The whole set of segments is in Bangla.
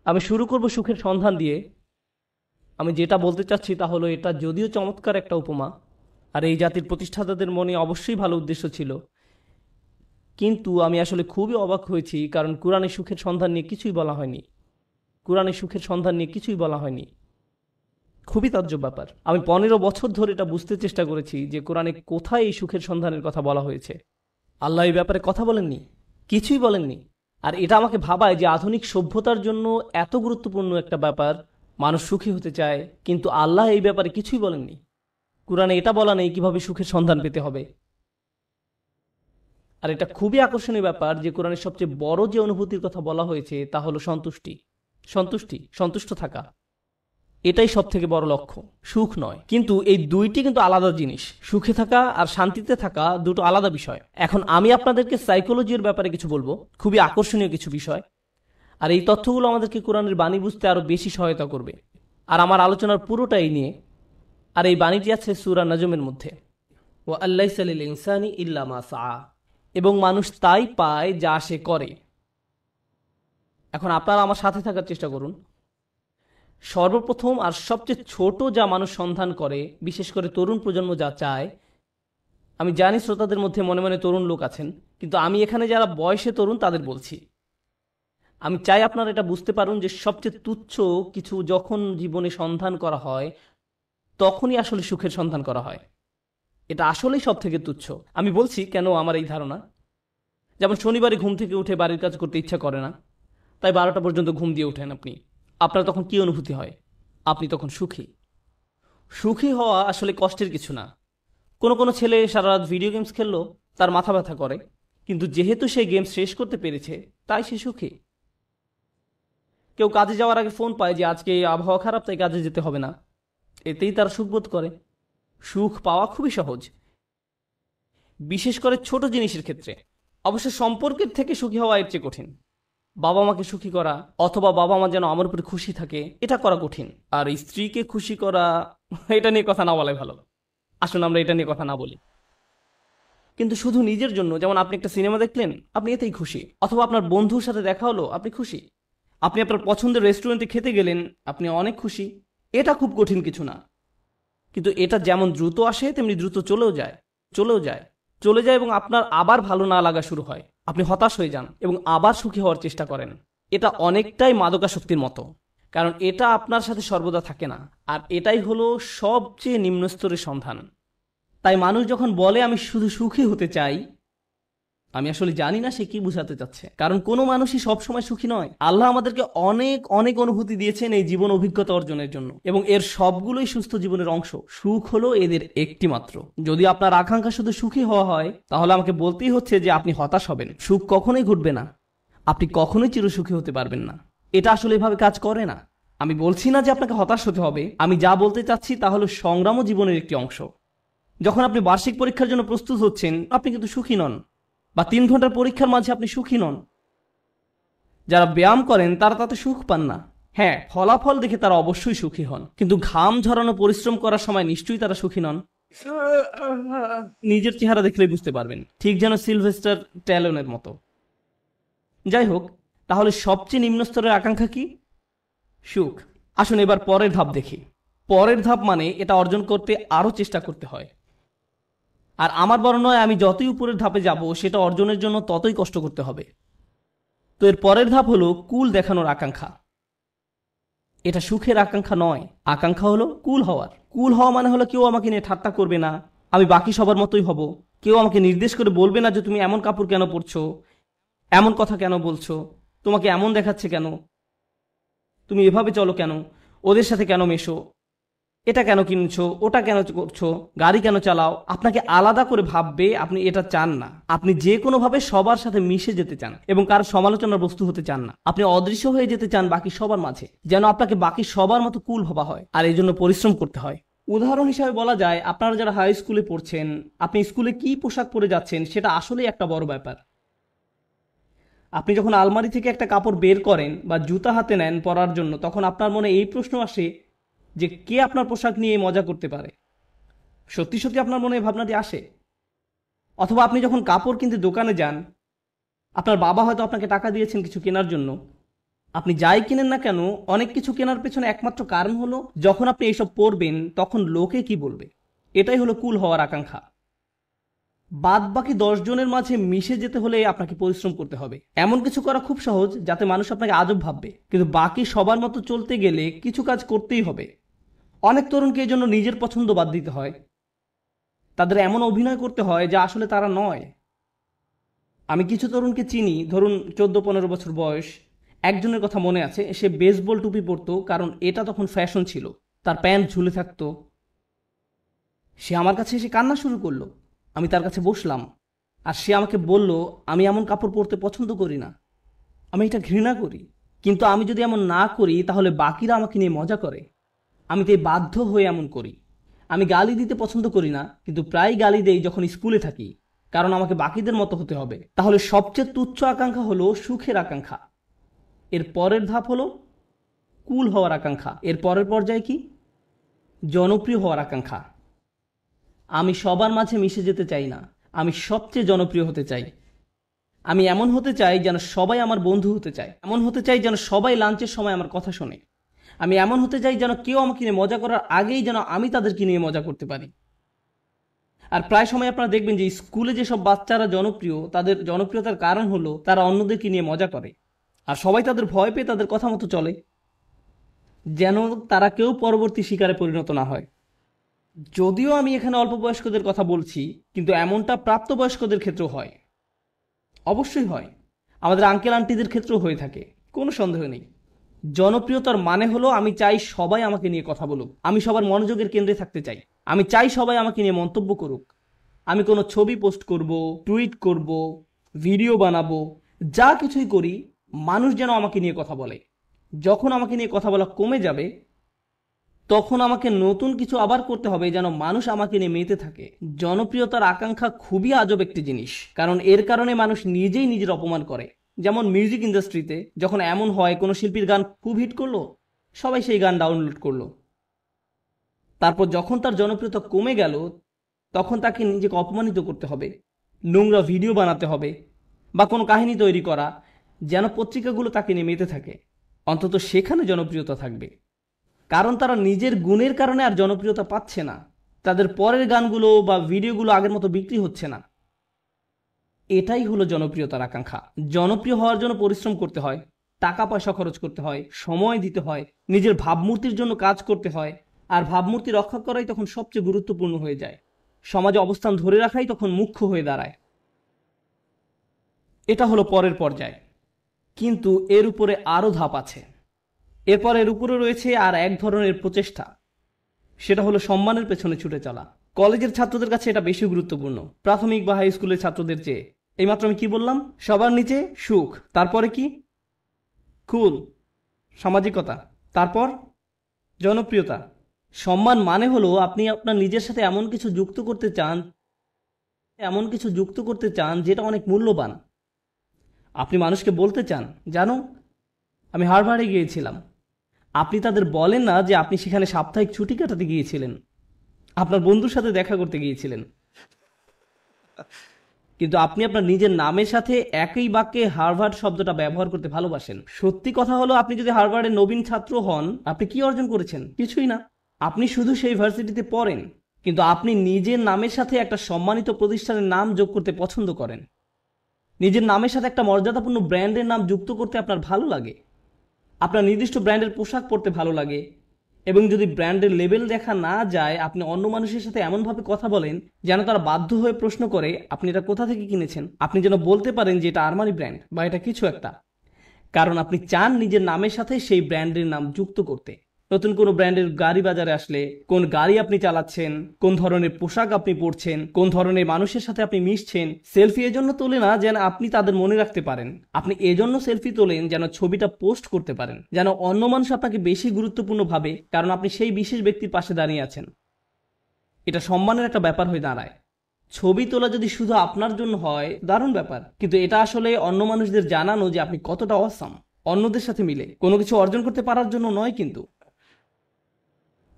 আমি শুরু করব সুখের সন্ধান দিয়ে। আমি যেটা বলতে চাচ্ছি তা হলো, এটা যদিও চমৎকার একটা উপমা, আর এই জাতির প্রতিষ্ঠাতাদের মনে অবশ্যই ভালো উদ্দেশ্য ছিল, কিন্তু আমি আসলে খুবই অবাক হয়েছি, কারণ কোরআনে সুখের সন্ধান নিয়ে কিছুই বলা হয়নি। কোরআনে সুখের সন্ধান নিয়ে কিছুই বলা হয়নি। খুবই তাজ্জব ব্যাপার। আমি 15 বছর ধরে এটা বুঝতে চেষ্টা করেছি যে কোরআনে কোথায় এই সুখের সন্ধানের কথা বলা হয়েছে। আল্লাহ এই ব্যাপারে কথা বলেননি, কিছুই বলেননি। আর এটা আমাকে ভাবায় যে আধুনিক সভ্যতার জন্য এত গুরুত্বপূর্ণ একটা ব্যাপার, মানুষ সুখী হতে চায়, কিন্তু আল্লাহ এই ব্যাপারে কিছুই বলেননি। কোরআনে এটা বলা নেই কিভাবে সুখের সন্ধান পেতে হবে। আর এটা খুবই আকর্ষণীয় ব্যাপার যে কোরআনের সবচেয়ে বড় যে অনুভূতির কথা বলা হয়েছে তা হলো সন্তুষ্টি। সন্তুষ্টি, সন্তুষ্ট থাকা, এটাই সব থেকে বড় লক্ষ্য, সুখ নয়। কিন্তু এই দুইটি কিন্তু আলাদা জিনিস। সুখে থাকা আর শান্তিতে থাকা দুটো আলাদা বিষয়। এখন আমি আপনাদেরকে সাইকোলজির ব্যাপারে কিছু বলবো, খুবই আকর্ষণীয় কিছু বিষয়। আর এই তথ্যগুলো আমাদেরকে কোরআনের বাণী বুঝতে আরো বেশি সহায়তা করবে। আর আমার আলোচনার পুরোটাই নিয়ে। আর এই বাণীটি আছে সূরা নজমের মধ্যে, ওয়া আল্লাইসা লিল ইনসানি ইল্লা মা সাআ, এবং মানুষ তাই পায় যা সে করে। এখন আপনারা আমার সাথে থাকার চেষ্টা করুন। সর্বপ্রথম আর সবচেয়ে ছোট যা মানুষ সন্ধান করে, বিশেষ করে তরুণ প্রজন্ম যা চায়, আমি জানি শ্রোতাদের মধ্যে মনে মনে তরুণ লোক আছেন, কিন্তু আমি এখানে যারা বয়সে তরুণ তাদের বলছি। আমি চাই আপনারা এটা বুঝতে পারুন যে সবচেয়ে তুচ্ছ কিছু যখন জীবনে সন্ধান করা হয়, তখনই আসলে সুখের সন্ধান করা হয়। এটা আসলেই সব থেকে তুচ্ছ। আমি বলছি কেন আমার এই ধারণা। যেমন শনিবারে ঘুম থেকে উঠে বাড়ির কাজ করতে ইচ্ছা করে না, তাই 12টা পর্যন্ত ঘুম দিয়ে ওঠেন আপনি। আপনার তখন কি অনুভূতি হয়? আপনি তখন সুখী। সুখী হওয়া আসলে কষ্টের কিছু না। কোনো কোনো ছেলে সারা রাত ভিডিও গেমস খেললো, তার মাথা ব্যথা করে, কিন্তু যেহেতু সে গেম শেষ করতে পেরেছে তাই সে সুখী। কেউ কাজে যাওয়ার আগে ফোন পায় যে আজকে আবহাওয়া খারাপ, তাই কাজে যেতে হবে না, এতেই তার সুখ বোধ করে। সুখ পাওয়া খুবই সহজ, বিশেষ করে ছোট জিনিসের ক্ষেত্রে। অবশ্য সম্পর্কের থেকে সুখী হওয়া এর চেয়ে কঠিন। বাবা মাকে সুখী করা, অথবা বাবা মা যেন আমার উপরে খুশি থাকে, এটা করা কঠিন। আর স্ত্রীকে খুশি করা, এটা নিয়ে কথা না বলাই ভালো। আসুন আমরা এটা নিয়ে কথা না বলি। কিন্তু শুধু নিজের জন্য, যেমন আপনি একটা সিনেমা দেখলেন, আপনি এতেই খুশি। অথবা আপনার বন্ধুর সাথে দেখা হলো, আপনি খুশি। আপনি আপনার পছন্দের রেস্টুরেন্টে খেতে গেলেন, আপনি অনেক খুশি। এটা খুব কঠিন কিছু না। কিন্তু এটা যেমন দ্রুত আসে তেমনি দ্রুত চলেও যায়। চলেও যায়, চলে যায়, এবং আপনার আবার ভালো না লাগা শুরু হয়। আপনি হতাশ হয়ে যান এবং আবার সুখী হওয়ার চেষ্টা করেন। এটা অনেকটাই মাদকাসক্তির মতো, কারণ এটা আপনার সাথে সর্বদা থাকে না। আর এটাই হলো সবচেয়ে নিম্ন স্তরের সন্ধান। তাই মানুষ যখন বলে আমি শুধু সুখী হতে চাই, আমি আসলে জানি না সে কি বোঝাতে চাচ্ছে। কারণ কোনো মানুষই সবসময় সুখী নয়। আল্লাহ আমাদেরকে অনেক অনেক অনুভূতি দিয়েছেন এই জীবন অভিজ্ঞতা অর্জনের জন্য, এবং এর সবগুলোই সুস্থ জীবনের অংশ। সুখ হলো এদের একটি মাত্র। যদি আপনার আকাঙ্ক্ষা শুধু সুখী হওয়া হয়, তাহলে আমাকে বলতেই হচ্ছে যে আপনি হতাশ হবেন। সুখ কখনোই ঘটবে না, আপনি কখনোই চিরসুখী হতে পারবেন না। এটা আসলে এভাবে কাজ করে না। আমি বলছি না যে আপনাকে হতাশ হতে হবে। আমি যা বলতে চাচ্ছি তা হলো সংগ্রামও জীবনের একটি অংশ। যখন আপনি বার্ষিক পরীক্ষার জন্য প্রস্তুত হচ্ছেন, আপনি কিন্তু সুখী নন। বা 3 ঘন্টার পরীক্ষার মাঝে আপনি সুখী নন। যারা ব্যায়াম করেন তারা তাতে সুখ পান না। হ্যাঁ, ফলাফল দেখে তারা অবশ্যই সুখী হন, কিন্তু ঘাম ঝরানো পরিশ্রম করার সময় নিশ্চয়ই তারা সুখী নন। নিজের চেহারা দেখলেই বুঝতে পারবেন, ঠিক যেন সিলভেস্টার ট্যালনের মতো। যাই হোক, তাহলে সবচেয়ে নিম্ন স্তরের আকাঙ্ক্ষা কি? সুখ। আসুন এবার পরের ধাপ দেখি। পরের ধাপ মানে এটা অর্জন করতে আরো চেষ্টা করতে হয়। আর আমার বর্ণনায় আমি যতই উপরের ধাপে যাব, সেটা অর্জনের জন্য ততই কষ্ট করতে হবে। তো এর পরের ধাপ হলো কুল দেখানোর আকাঙ্ক্ষা। এটা সুখের আকাঙ্ক্ষা নয়। আকাঙ্ক্ষা হলো কুল হওয়ার। কুল হওয়া মানে হলো কেউ আমাকে নিয়ে ঠাট্টা করবে না, আমি বাকি সবার মতোই হব। কেউ আমাকে নির্দেশ করে বলবে না যে তুমি এমন কাপড় কেন পরছো, এমন কথা কেন বলছো, তোমাকে এমন দেখাচ্ছে কেন, তুমি এভাবে চলো কেন, ওদের সাথে কেন মেশো, এটা কেন কিনছো, ওটা কেন করছো, গাড়ি কেন চালাও। আপনাকে আলাদা করে ভাববে, আপনি এটা চান না। আপনি যে কোনোভাবে সবার সাথে মিশে যেতে চান এবং কারো সমালোচনার বস্তু হতে চান না। আপনি অদৃশ্য হয়ে যেতে চান বাকি সবার মাঝে, যেন আপনাকে বাকি সবার মতো কুল ভাবা হয়। আর এই জন্য পরিশ্রম করতে হয়। উদাহরণ হিসাবে বলা যায়, আপনারা যারা হাই স্কুলে পড়ছেন, আপনি স্কুলে কি পোশাক পরে যাচ্ছেন সেটা আসলেই একটা বড় ব্যাপার। আপনি যখন আলমারি থেকে একটা কাপড় বের করেন বা জুতা হাতে নেন পরার জন্য, তখন আপনার মনে এই প্রশ্ন আসে যে কে আপনার পোশাক নিয়ে মজা করতে পারে। সত্যি সত্যি আপনার মনে এই ভাবনাটি আসে? অথবা আপনি যখন কাপড় কিনতে দোকানে যান, আপনার বাবা হয়তো আপনাকে টাকা দিয়েছেন কিছু কেনার জন্য, আপনি যাই কিনেন না কেন, অনেক কিছু কেনার পেছনে একমাত্র কারণ হলো যখন আপনি এইসব পড়বেন তখন লোকে কি বলবে। এটাই হলো কুল হওয়ার আকাঙ্ক্ষা। বাদ বাকি 10 জনের মাঝে মিশে যেতে হলে আপনাকে পরিশ্রম করতে হবে। এমন কিছু করা খুব সহজ যাতে মানুষ আপনাকে আজব ভাববে, কিন্তু বাকি সবার মতো চলতে গেলে কিছু কাজ করতেই হবে। অনেক তরুণকে এই জন্য নিজের পছন্দ বাদ দিতে হয়, তাদের এমন অভিনয় করতে হয় যা আসলে তারা নয়। আমি কিছু তরুণকে চিনি, ধরুন 14-15 বছর বয়স। একজনের কথা মনে আছে, সে বেসবল টুপি পরতো কারণ এটা তখন ফ্যাশন ছিল, তার প্যান্ট ঝুলে থাকতো। সে আমার কাছে এসে কান্না শুরু করলো। আমি তার কাছে বসলাম, আর সে আমাকে বলল, আমি এমন কাপড় পরতে পছন্দ করি না, আমি এটা ঘৃণা করি। কিন্তু আমি যদি এমন না করি তাহলে বাকিরা আমাকে নিয়ে মজা করে, আমি তাই বাধ্য হয়ে এমন করি। আমি গালি দিতে পছন্দ করি না, কিন্তু প্রায় গালি দেই যখন স্কুলে থাকি, কারণ আমাকে বাকিদের মতো হতে হবে। তাহলে সবচেয়ে তুচ্ছ আকাঙ্ক্ষা হলো সুখের আকাঙ্ক্ষা। এর পরের ধাপ হলো কুল হওয়ার আকাঙ্ক্ষা। এর পরের পর্যায়ে কি? জনপ্রিয় হওয়ার আকাঙ্ক্ষা। আমি সবার মাঝে মিশে যেতে চাই না, আমি সবচেয়ে জনপ্রিয় হতে চাই। আমি এমন হতে চাই যেন সবাই আমার বন্ধু হতে চায়, এমন হতে চাই যেন সবাই লাঞ্চের সময় আমার কথা শোনে। আমি এমন হতে চাই যেন কেউ আমাকে নিয়ে মজা করার আগেই যেন আমি তাদেরকে নিয়ে মজা করতে পারি। আর প্রায় সময় আপনারা দেখবেন যে স্কুলে যেসব বাচ্চারা জনপ্রিয়, তাদের জনপ্রিয়তার কারণ হলো তারা অন্যদেরকে নিয়ে মজা করে, আর সবাই তাদের ভয় পেয়ে তাদের কথা মতো চলে, যেন তারা কেউ পরবর্তী শিকারে পরিণত না হয়। যদিও আমি এখানে অল্প বয়স্কদের কথা বলছি, কিন্তু এমনটা প্রাপ্তবয়স্কদের ক্ষেত্রেও হয়, অবশ্যই হয়। আমাদের আঙ্কেল আন্টিদের ক্ষেত্রেও হয়ে থাকে, কোনো সন্দেহ নেই। জনপ্রিয়তার মানে হলো আমি চাই সবাই আমাকে নিয়ে কথা বলুক, আমি সবার মনোযোগের কেন্দ্রে থাকতে চাই, আমি চাই সবাই আমাকে নিয়ে মন্তব্য করুক। আমি কোনো ছবি পোস্ট করব, টুইট করব, ভিডিও বানাবো, যা কিছুই করি, মানুষ যেন আমাকে নিয়ে কথা বলে। যখন আমাকে নিয়ে কথা বলা কমে যাবে, তখন আমাকে নতুন কিছু আবার করতে হবে যেন মানুষ আমাকে নিয়ে মেতে থাকে। জনপ্রিয়তার আকাঙ্ক্ষা খুবই আজব একটি জিনিস, কারণ এর কারণে মানুষ নিজেই নিজের অপমান করে। যেমন মিউজিক ইন্ডাস্ট্রিতে যখন এমন হয় কোনো শিল্পীর গান খুব হিট করলো, সবাই সেই গান ডাউনলোড করলো, তারপর যখন তার জনপ্রিয়তা কমে গেল তখন তাকে নিজেকে অপমানিত করতে হবে, নোংরা ভিডিও বানাতে হবে, বা কোনো কাহিনী তৈরি করা যেন পত্রিকাগুলো তাকে নিয়ে মেতে থাকে। অন্তত সেখানে জনপ্রিয়তা থাকবে, কারণ তারা নিজের গুণের কারণে আর জনপ্রিয়তা পাচ্ছে না, তাদের পরের গানগুলো বা ভিডিওগুলো আগের মতো বিক্রি হচ্ছে না। এটাই হলো জনপ্রিয়তার আকাঙ্ক্ষা। জনপ্রিয় হওয়ার জন্য পরিশ্রম করতে হয়, টাকা পয়সা খরচ করতে হয়, সময় দিতে হয়, নিজের ভাবমূর্তির জন্য কাজ করতে হয়, আর ভাবমূর্তি রক্ষা করাই তখন সবচেয়ে গুরুত্বপূর্ণ হয়ে যায়। সমাজে অবস্থান ধরে রাখাই তখন মুখ্য হয়ে দাঁড়ায়। এটা হলো পরের পর্যায়, কিন্তু এর উপরে আরও ধাপ আছে। এরপর এর উপরে রয়েছে আর এক ধরনের প্রচেষ্টা, সেটা হলো সম্মানের পেছনে ছুটে চলা। কলেজের ছাত্রদের কাছে এটা বেশি গুরুত্বপূর্ণ প্রাথমিক বা হাই স্কুলের ছাত্রদের চেয়ে। এইমাত্র আমি কি বললাম? সবার নিচে সুখ, তারপরে কি? কুল, সামাজিকতা, তারপর জনপ্রিয়তা। সম্মান মানে হলো আপনি আপনার নিজের সাথে এমন কিছু যুক্ত করতে চান, এমন কিছু যুক্ত করতে চান যেটা অনেক মূল্যবান। আপনি মানুষকে বলতে চান, জানো আমি হার্ভার্ডে গিয়েছিলাম। আপনি তাদের বলেন না যে আপনি সেখানে সাপ্তাহিক ছুটি কাটাতে গিয়েছিলেন, আপনার বন্ধুর সাথে দেখা করতে গিয়েছিলেন, কিন্তু আপনি আপনার নিজের নামের সাথে একই বাক্যে হার্ভার্ড শব্দটা ব্যবহার করতে ভালোবাসেন। সত্যি কথা হলো, আপনি যদি হার্ভার্ডের নবীন ছাত্র হন, আপনি কি অর্জন করেছেন? কিছুই না। আপনি শুধু সেই ভার্সিটিতে পড়েন, কিন্তু আপনি নিজের নামের সাথে একটা সম্মানিত প্রতিষ্ঠানের নাম যোগ করতে পছন্দ করেন। নিজের নামের সাথে একটা মর্যাদাপূর্ণ ব্র্যান্ডের নাম যুক্ত করতে আপনার ভালো লাগে। আপনার নির্দিষ্ট ব্র্যান্ডের পোশাক পরতে ভালো লাগে, এবং যদি ব্র্যান্ডের লেবেল দেখা না যায়, আপনি অন্য মানুষের সাথে এমনভাবে কথা বলেন যেন তারা বাধ্য হয়ে প্রশ্ন করে আপনি এটা কোথা থেকে কিনেছেন। আপনি যেন বলতে পারেন যে এটা আরমানি ব্র্যান্ড বা এটা কিছু একটা, কারণ আপনি চান নিজের নামের সাথে সেই ব্র্যান্ডের নাম যুক্ত করতে। নতুন কোনো ব্র্যান্ডের গাড়ি বাজারে আসলে কোন গাড়ি আপনি চালাচ্ছেন, কোন ধরনের পোশাক আপনি পরছেন, কোন ধরনের মানুষের সাথে আপনি মিশছেন, সেলফি এজন্য তোলে না যেন আপনি তাদের মনে রাখতে পারেন, আপনি এজন্য সেলফি তোলেন যেন ছবিটা পোস্ট করতে পারেন, যেন অন্য মানুষ আপনাকে বেশি গুরুত্বপূর্ণ ভাবে, কারণ আপনি সেই বিশেষ ব্যক্তির পাশে দাঁড়িয়ে আছেন। এটা সম্মানের একটা ব্যাপার হয়ে দাঁড়ায়। ছবি তোলা যদি শুধু আপনার জন্য হয়, দারুণ ব্যাপার, কিন্তু এটা আসলে অন্য মানুষদের জানানো যে আপনি কতটা অসাম, অন্যদের সাথে মিলে কোনো কিছু অর্জন করতে পারার জন্য নয়। কিন্তু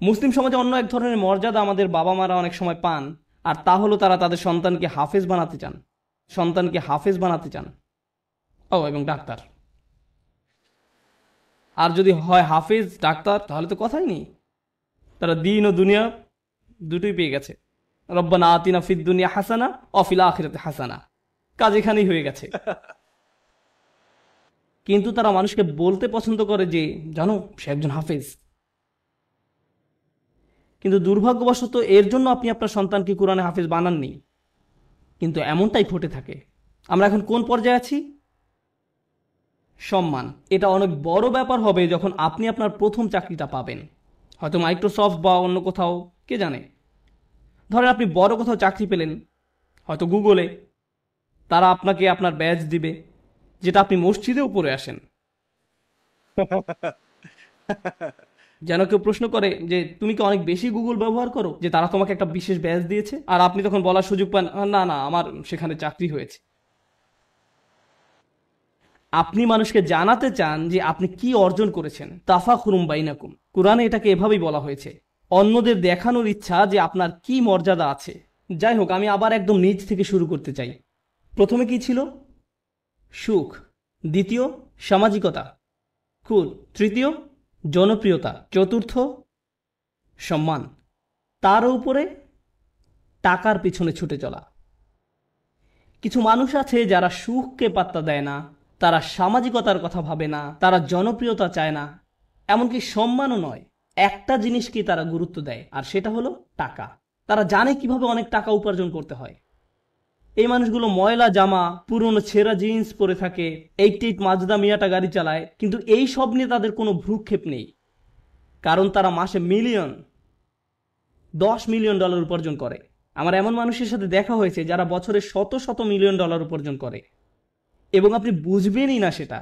মুসলিম সমাজে অন্য এক ধরনের মর্যাদা আমাদের বাবা মারা অনেক সময় পান, আর তা হলো তারা তাদের সন্তানকে হাফেজ বানাতে চান, সন্তানকে হাফেজ বানাতে চান, ও এবং ডাক্তার। আর যদি হয় হাফেজ ডাক্তার তাহলে তো কথাই নেই, তারা দিন ও দুনিয়া দুটোই পেয়ে গেছে। রব্বানা আতিনা ফিদ দুনিয়া হাসানা ও ফিল আখিরাতি হাসানা, কাজ এখানেই হয়ে গেছে। কিন্তু তারা মানুষকে বলতে পছন্দ করে যে জানো সে একজন হাফেজ। কিন্তু দুর্ভাগ্যবশত এর জন্য আপনি আপনার সন্তানকে কোরআনে হাফেজ বানাননি। কিন্তু এমনটাই ঘটে থাকে। আমরা এখন কোন পর্যায়ে আছি? সম্মান। এটা অনেক বড় ব্যাপার হবে যখন আপনি আপনার প্রথম চাকরিটা পাবেন, হয়তো মাইক্রোসফট বা অন্য কোথাও, কে জানে। ধরেন আপনি বড় কোথাও চাকরি পেলেন, হয়তো গুগলে। তারা আপনাকে আপনার ব্যাজ দিবে, যেটা আপনি মসজিদেও পরে আসেন। যেন কেউ প্রশ্ন করে যে তুমি কি অনেক বেশি গুগল ব্যবহার করো যে তারা তোমাকে একটা বিশেষ ব্যাজ দিয়েছে, আর আপনি তখন বলার সুযোগ পান না না আমার সেখানে চাকরি হয়েছে। আপনি মানুষকে জানাতে চান যে আপনি কি অর্জন করেছেন। তাফাখুরুম বাইনাকুম, কোরআনে এটাকে এভাবেই বলা হয়েছে। অন্যদের দেখানোর ইচ্ছা যে আপনার কি মর্যাদা আছে। যাই হোক, আমি আবার একদম নিচ থেকে শুরু করতে চাই। প্রথমে কি ছিল? সুখ। দ্বিতীয়, সামাজিকতা। খুদ। তৃতীয়, জনপ্রিয়তা। চতুর্থ, সম্মান। তার উপরে টাকার পিছনে ছুটে চলা। কিছু মানুষ আছে যারা সুখকে পাত্তা দেয় না, তারা সামাজিকতার কথা ভাবে না, তারা জনপ্রিয়তা চায় না, এমনকি সম্মানও নয়। একটা জিনিসকে তারা গুরুত্ব দেয়, আর সেটা হলো টাকা। তারা জানে কিভাবে অনেক টাকা উপার্জন করতে হয়। এই মানুষগুলো ময়লা জামা, পুরনো ছেঁড়া জিন্স পরে থাকে, 88 মাজদা মিয়াটা গাড়ি চালায়, কিন্তু এই সব নিয়ে তাদের কোনো ভ্রুক্ষেপ নেই। কারণ তারা মাসে $10 মিলিয়ন উপার্জন করে। আমার এমন মানুষের সাথে দেখা হয়েছে যারা বছরে শত শত মিলিয়ন ডলার উপার্জন করে, এবং আপনি বুঝবেনই না সেটা।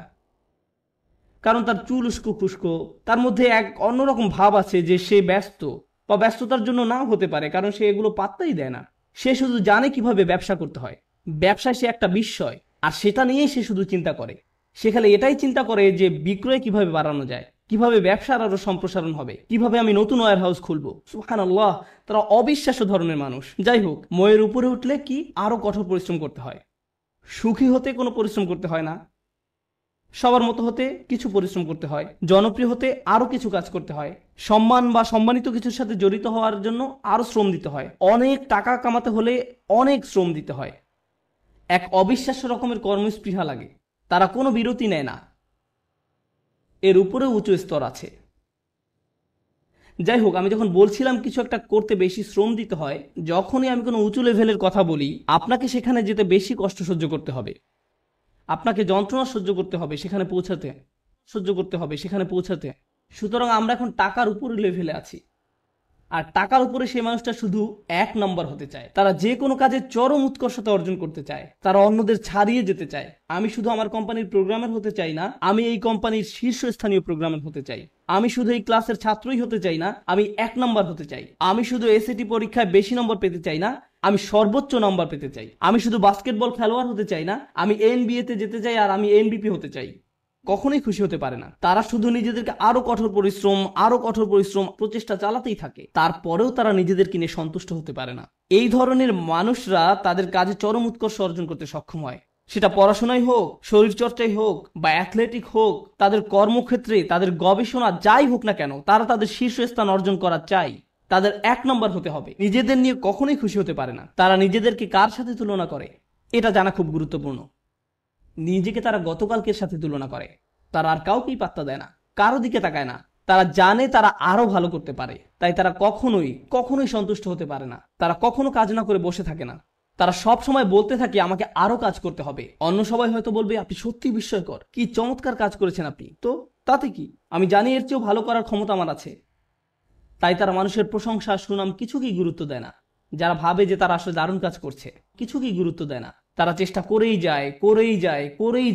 কারণ তার চুল উস্কো খুস্কো, তার মধ্যে এক অন্যরকম ভাব আছে যে সে ব্যস্ত, বা ব্যস্ততার জন্য নাও হতে পারে, কারণ সে এগুলো পাত্তাই দেয় না। সে শুধু জানে কিভাবে ব্যবসা করতে হয়। ব্যবসায় সে একটা বিস্ময়, আর সেটা নিয়েই সে শুধু চিন্তা করে। সে খালি এটাই চিন্তা করে যে বিক্রয় কিভাবে বাড়ানো যায়, কিভাবে ব্যবসার আরো সম্প্রসারণ হবে, কিভাবে আমি নতুন ওয়্যার হাউস খুলবো। সুবহানাল্লাহ, তারা অবিশ্বাস্য ধরনের মানুষ। যাই হোক, ময়ের উপরে উঠলে কি আরো কঠোর পরিশ্রম করতে হয়। সুখী হতে কোনো পরিশ্রম করতে হয় না, সবার মতো হতে কিছু পরিশ্রম করতে হয়। জনপ্রিয় হতে আরো কিছু কাজ করতে হয়। সম্মান বা সম্মানিত কিছুর সাথে জড়িত হওয়ার জন্য আরো শ্রম দিতে হয়। অনেক টাকা কামাতে হলে অনেক শ্রম দিতে হয়। এক অবিশ্বাস্য রকমের কর্মস্পৃহা লাগে। তারা কোনো বিরতি নেয় না। এর উপরে উঁচু স্তর আছে। যাই হোক, আমি যখন বলছিলাম কিছু একটা করতে বেশি শ্রম দিতে হয়, যখনই আমি কোনো উঁচু লেভেলের কথা বলি, আপনাকে সেখানে যেতে বেশি কষ্ট সহ্য করতে হবে। আপনাকে যন্ত্রণা সহ্য করতে হবে সেখানে পৌঁছাতে। সুতরাং আমরা এখন টাকার উপরে লেভেলে আছি, আর টাকার উপরে সেই মানুষটা শুধু 1 নম্বর হতে চায়। তারা যে কোনো কাজে চরম উৎকর্ষতা অর্জন করতে চায়। তারা অন্যদের ছাড়িয়ে যেতে চায়। আমি শুধু আমার কোম্পানির প্রোগ্রামার হতে চাই না, আমি এই কোম্পানির শীর্ষস্থানীয় প্রোগ্রামার হতে চাই। আমি শুধু এই ক্লাসের ছাত্রই হতে চাই না, আমি 1 নম্বর হতে চাই। আমি শুধু এসএটি পরীক্ষায় বেশি নম্বর পেতে চাই না, আমি সর্বোচ্চ নম্বর পেতে চাই। আমি শুধু বাস্কেটবল খেলোয়াড় হতে চাই না, আমি এনবিএ তে যেতে চাই, আর আমি এনবিপি হতে চাই। কখনোই খুশি হতে পারে না। তারা শুধু নিজেদেরকে আরো কঠোর পরিশ্রম প্রচেষ্টা চালাতেই থাকে। তারপরেও তারা নিজেদেরকে নিয়ে সন্তুষ্ট হতে পারে না। এই ধরনের মানুষরা তাদের কাজে চরম উৎকর্ষ অর্জন করতে সক্ষম হয়। সেটা পড়াশোনায় হোক, শরীরচর্চায় হোক, বা অ্যাথলেটিক হোক, তাদের কর্মক্ষেত্রে, তাদের গবেষণা যাই হোক না কেন, তারা তাদের শীর্ষস্থান অর্জন করা চাই। তাদের 1 নম্বর হতে হবে। নিজেদের নিয়ে কখনোই খুশি হতে পারে না। তারা নিজেদেরকে কার সাথে তুলনা করে এটা জানা খুব গুরুত্বপূর্ণ। নিজেকে তারা গতকালকের সাথে তুলনা করে। তারা আর কাউকেই পাত্তা দেয় না, কারো দিকে তাকায় না। তারা জানে তারা আরো ভালো করতে পারে, তাই তারা কখনোই সন্তুষ্ট হতে পারে না। তারা কখনো কাজ না করে বসে থাকে না। তারা সব সময় বলতে থাকে আমাকে আরো কাজ করতে হবে। অন্য সবাই হয়তো বলবে আপনি সত্যি বিস্ময়কর, কি চমৎকার কাজ করেছেন আপনি, তো তাতে কি, আমি জানি এর চেয়েও ভালো করার ক্ষমতা আমার আছে। তাই তারা মানুষের প্রশংসা, সুনাম কিছুকেই গুরুত্ব দেয় না। যারা ভাবে যে তারা আসলে দারুণ কাজ করছে, কিছুকেই গুরুত্ব দেয় না। তারা চেষ্টা করেই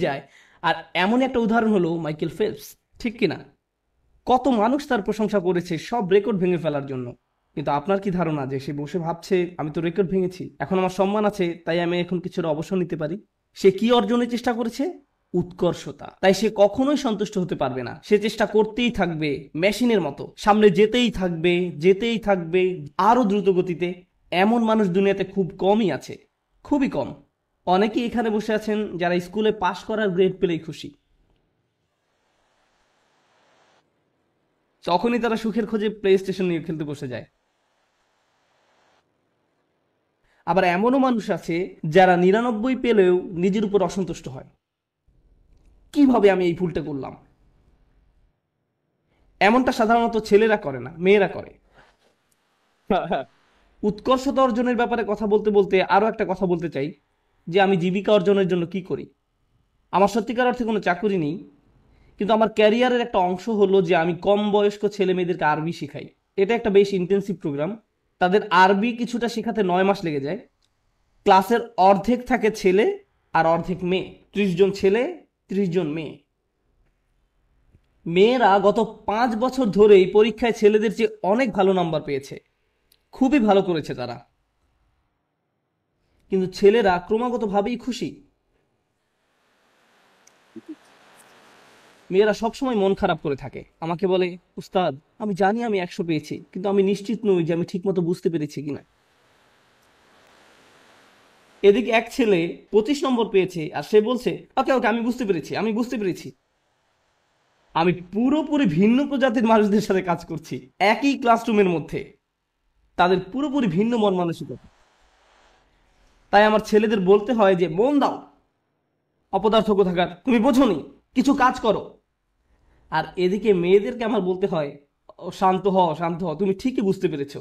যায়। আর এমন একটা উদাহরণ হলো মাইকেল ফেলপস, ঠিক কিনা? কত মানুষ তার প্রশংসা করেছে সব রেকর্ড ভেঙে ফেলার জন্য। কিন্তু আপনার কি ধারণা যে সে বসে ভাবছে আমি তো রেকর্ড ভেঙেছি, এখন আমার সম্মান আছে, তাই আমি এখন কিছুটা অবসর নিতে পারি? সে কি অর্জনের চেষ্টা করেছে? উৎকর্ষতা। তাই সে কখনোই সন্তুষ্ট হতে পারবে না। সে চেষ্টা করতেই থাকবে, মেশিনের মতো সামনে যেতেই থাকবে আরো দ্রুত গতিতে। এমন মানুষ দুনিয়াতে খুব কমই আছে, খুবই কম। অনেকেই এখানে বসে আছেন যারা স্কুলে পাশ করার গ্রেড পেলেই খুশি। তখনই তারা সুখের খোঁজে প্লে স্টেশন নিয়ে খেলতে বসে যায়। আবার এমনও মানুষ আছে যারা 99 পেলেও নিজের উপর অসন্তুষ্ট হয়, কিভাবে আমি এই ভুলটা করলাম। এমনটা সাধারণত ছেলেরা করে না, মেয়েরা করে। উৎকর্ষতা অর্জনের ব্যাপারে কথা বলতে বলতে আরো একটা কথা বলতে চাই, যে আমি জীবিকা অর্জনের জন্য কি করি। আমার সত্যিকার অর্থে কোনো চাকরি নেই, কিন্তু আমার ক্যারিয়ারের একটা অংশ হলো যে আমি কম বয়স্ক ছেলে মেয়েদেরকে আরবি শেখাই। এটা একটা বেশ ইন্টেন্সিভ প্রোগ্রাম। তাদের আরবি কিছুটা শেখাতে 9 মাস লেগে যায়। ক্লাসের অর্ধেক থাকে ছেলে আর অর্ধেক মেয়ে, 30 জন ছেলে 30 জন মেয়ে। মেয়েরা গত 5 বছর ধরেই পরীক্ষায় ছেলেদের চেয়ে অনেক ভালো নাম্বার পেয়েছে, খুবই ভালো করেছে তারা। কিন্তু ছেলেরা ক্রমাগতভাবেই খুশি। মেয়েরা সবসময় মন খারাপ করে থাকে, আমাকে বলে, উস্তাদ আমি জানি আমি 100 পেয়েছি, কিন্তু আমি নিশ্চিত নই যে আমি ঠিকমতো বুঝতে পেরেছি কিনা। এদিকে এক ছেলে 25 নম্বর পেয়েছে আর সে বলছে, ওকে ওকে আমি বুঝতে পেরেছি, আমি বুঝতে পেরেছি। আমি পুরোপুরি ভিন্ন প্রজাতির মানুষদের সাথে কাজ করছি একই ক্লাসরুমের মধ্যে, তাদের পুরোপুরি ভিন্ন মন মানসিকতা। তাই আমার ছেলেদের বলতে হয় যে মন দাও, অপদার্থ কোথাকার, তুমি বোঝোনি, কিছু কাজ করো। আর এদিকে মেয়েদেরকে আমার বলতে হয়, ও শান্ত হও শান্ত হও, তুমি ঠিকই বুঝতে পেরেছো।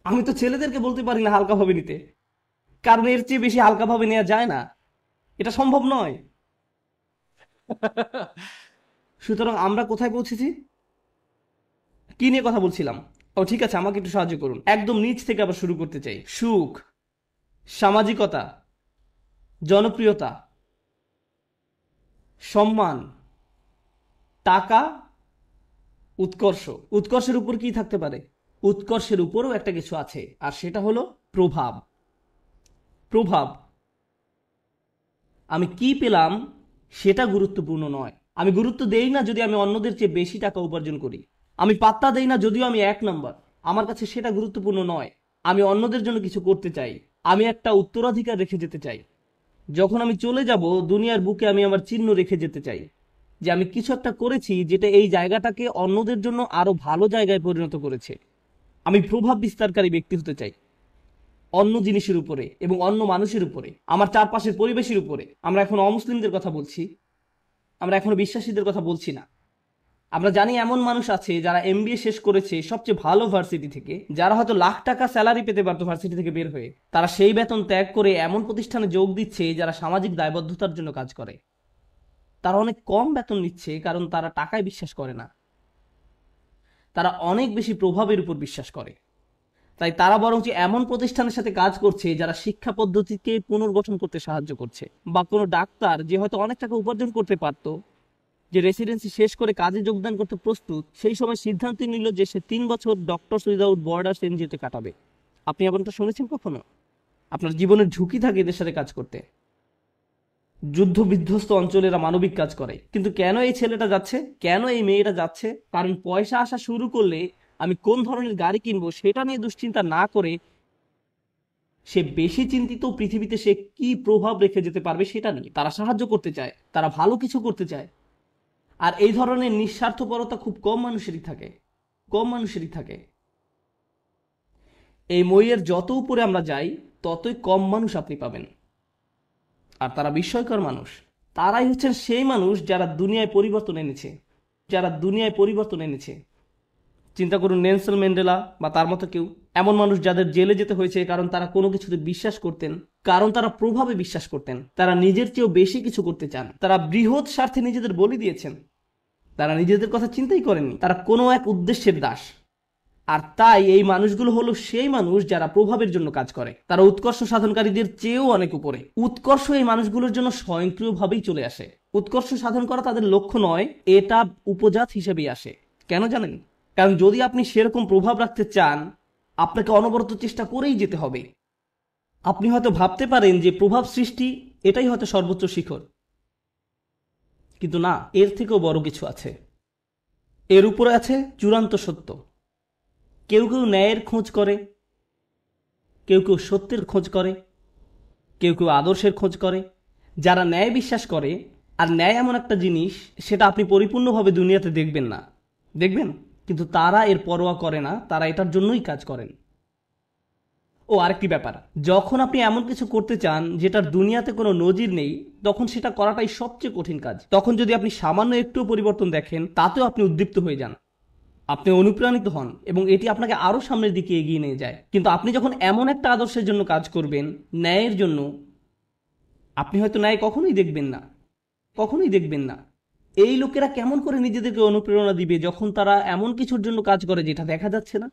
আমি তো ছেলেদেরকে বলতে পারি না হালকাভাবে নিতে, কারণ এর চেয়ে বেশি হালকাভাবে নেওয়া যায় না, এটা সম্ভব নয়। সুতরাং আমরা কোথায় পৌঁছেছি, কি নিয়ে কথা বলছিলাম? ও ঠিক আছে, আমাকে একটু সাহায্য করুন। একদম নিচ থেকে আবার শুরু করতে চাই। সুখ, সামাজিকতা, জনপ্রিয়তা, সম্মান, টাকা, উৎকর্ষ। উৎকর্ষের উপর কি থাকতে পারে? উৎকর্ষের উপরও একটা কিছু আছে, আর সেটা হলো প্রভাব। প্রভাব, আমি কি পেলাম সেটা গুরুত্বপূর্ণ নয়। আমি গুরুত্ব দেই না যদি আমি অন্যদের চেয়ে বেশি টাকা উপার্জন করি। আমি পাত্তা দেই না যদিও আমি 1 নম্বর, আমার কাছে সেটা গুরুত্বপূর্ণ নয়। আমি অন্যদের জন্য কিছু করতে চাই, আমি একটা উত্তরাধিকার রেখে যেতে চাই। যখন আমি চলে যাব দুনিয়ার বুকে আমি আমার চিহ্ন রেখে যেতে চাই, যে আমি কিছু একটা করেছি যেটা এই জায়গাটাকে অন্যদের জন্য আরো ভালো জায়গায় পরিণত করেছে। আমি প্রভাব বিস্তারকারী ব্যক্তি হতে চাই, অন্য জিনিসের উপরে এবং অন্য মানুষের উপরে, আমার চারপাশের পরিবেশের উপরে। আমরা এখন অমুসলিমদের কথা বলছি, আমরা এখনো বিশ্বাসীদের কথা বলছি না। আমরা জানি এমন মানুষ আছে যারা এমবিএ শেষ করেছে সবচেয়ে ভালো ভার্সিটি থেকে, যারা হয়তো লাখ টাকা স্যালারি পেতে পারতো ভার্সিটি থেকে বের হয়ে, তারা সেই বেতন ত্যাগ করে এমন প্রতিষ্ঠানে যোগ দিচ্ছে যারা সামাজিক দায়বদ্ধতার জন্য কাজ করে। তারা অনেক কম বেতন নিচ্ছে কারণ তারা টাকায় বিশ্বাস করে না, তারা অনেক বেশি প্রভাবের উপর বিশ্বাস করে। তাই তারা বরঞ্চ এমন প্রতিষ্ঠানের সাথে কাজ করছে যারা শিক্ষা পদ্ধতিকে পুনর্গঠন করতে সাহায্য করছে। বা কোনো ডাক্তার যে হয়তো অনেক টাকা উপার্জন করতে পারত, যে রেসিডেন্সি শেষ করে কাজে যোগদান করতে প্রস্তুত, সেই সময় সিদ্ধান্ত নিল যে সে 3 বছর ডক্টরস উইদাউট বর্ডার্স এনজিওতে কাটাবে। আপনি এমনটা শুনেছেন কখনো? আপনার জীবনের ঝুঁকি থাকে এদের সাথে কাজ করতে। যুদ্ধ বিধ্বস্ত অঞ্চলেরা মানবিক কাজ করে। কিন্তু কেন এই ছেলেটা যাচ্ছে, কেন এই মেয়েটা যাচ্ছে? কারণ পয়সা আসা শুরু করলে আমি কোন ধরনের গাড়ি কিনবো সেটা নিয়ে দুশ্চিন্তা না করে সে বেশি চিন্তিত পৃথিবীতে সে কি প্রভাব রেখে যেতে পারবে সেটা নিয়ে। তারা সাহায্য করতে চায়, তারা ভালো কিছু করতে চায়। আর এই ধরনের নিঃস্বার্থপরতা খুব কম মানুষেরই থাকে, কম মানুষেরই থাকে। এই মইয়ের যত উপরে আমরা যাই ততই কম মানুষ আপনি পাবেন। আর তারা বিস্ময়কর মানুষ। তারাই হচ্ছেন সেই মানুষ যারা দুনিয়ায় পরিবর্তন এনেছে, যারা দুনিয়ায় পরিবর্তন এনেছে। চিন্তা করুন নেলসন ম্যান্ডেলা বা তার মতো কেউ, এমন মানুষ যাদের জেলে যেতে হয়েছে কারণ তারা কোনো কিছুতে বিশ্বাস করতেন, কারণ তারা প্রভাবে বিশ্বাস করতেন, তারা নিজের চেয়েও বেশি কিছু করতে চান, তারা বৃহৎ স্বার্থে নিজেদের বলি দিয়েছেন, তারা নিজেদের কথা চিন্তাই করেননি, তারা কোনো এক উদ্দেশ্যের দাস। আর তাই এই মানুষগুলো হলো সেই মানুষ যারা প্রভাবের জন্য কাজ করে। তারা উৎকর্ষ সাধনকারীদের চেয়েও অনেক উপরে। উৎকর্ষ এই মানুষগুলোর জন্য স্বয়ংক্রিয়ভাবেই চলে আসে। উৎকর্ষ সাধন করা তাদের লক্ষ্য নয়, এটা উপজাত হিসেবেই আসে। কেন জানেন? কারণ যদি আপনি সেরকম প্রভাব রাখতে চান, আপনাকে অনবরত চেষ্টা করেই যেতে হবে। আপনি হয়তো ভাবতে পারেন যে প্রভাব সৃষ্টি এটাই হয়তো সর্বোচ্চ শিখর, কিন্তু না, এর থেকেও বড় কিছু আছে। এর উপরে আছে চূড়ান্ত সত্য। কেউ কেউ ন্যায়ের খোঁজ করে, কেউ কেউ সত্যের খোঁজ করে, কেউ কেউ আদর্শের খোঁজ করে। যারা ন্যায় বিশ্বাস করে, আর ন্যায় এমন একটা জিনিস সেটা আপনি পরিপূর্ণভাবে দুনিয়াতে দেখবেন না, দেখবেন, কিন্তু তারা এর পরোয়া করে না, তারা এটার জন্যই কাজ করেন। ও আরেকটি ব্যাপার, যখন আপনি এমন কিছু করতে চান যেটার দুনিয়াতে কোনো নজির নেই, তখন সেটা করাটাই সবচেয়ে কঠিন কাজ। তখন যদি আপনি সামান্য একটু পরিবর্তন দেখেন, তাতেও আপনি উদ্দীপ্ত হয়ে যান, আপনি অনুপ্রাণিত হন এবং এটি আপনাকে আরো সামনের দিকে এগিয়ে নিয়ে যায়। কিন্তু আপনি যখন এমন একটা আদর্শের জন্য কাজ করবেন, ন্যায়ের জন্য, আপনি হয়তো ন্যায় কখনোই দেখবেন না, কখনোই দেখবেন না। এই লোকেরা কেমন করে নিজেদেরকে অনুপ্রেরণা দিবে যখন তারা এমন কিছুর জন্য কাজ করে যেটা দেখা যাচ্ছে না?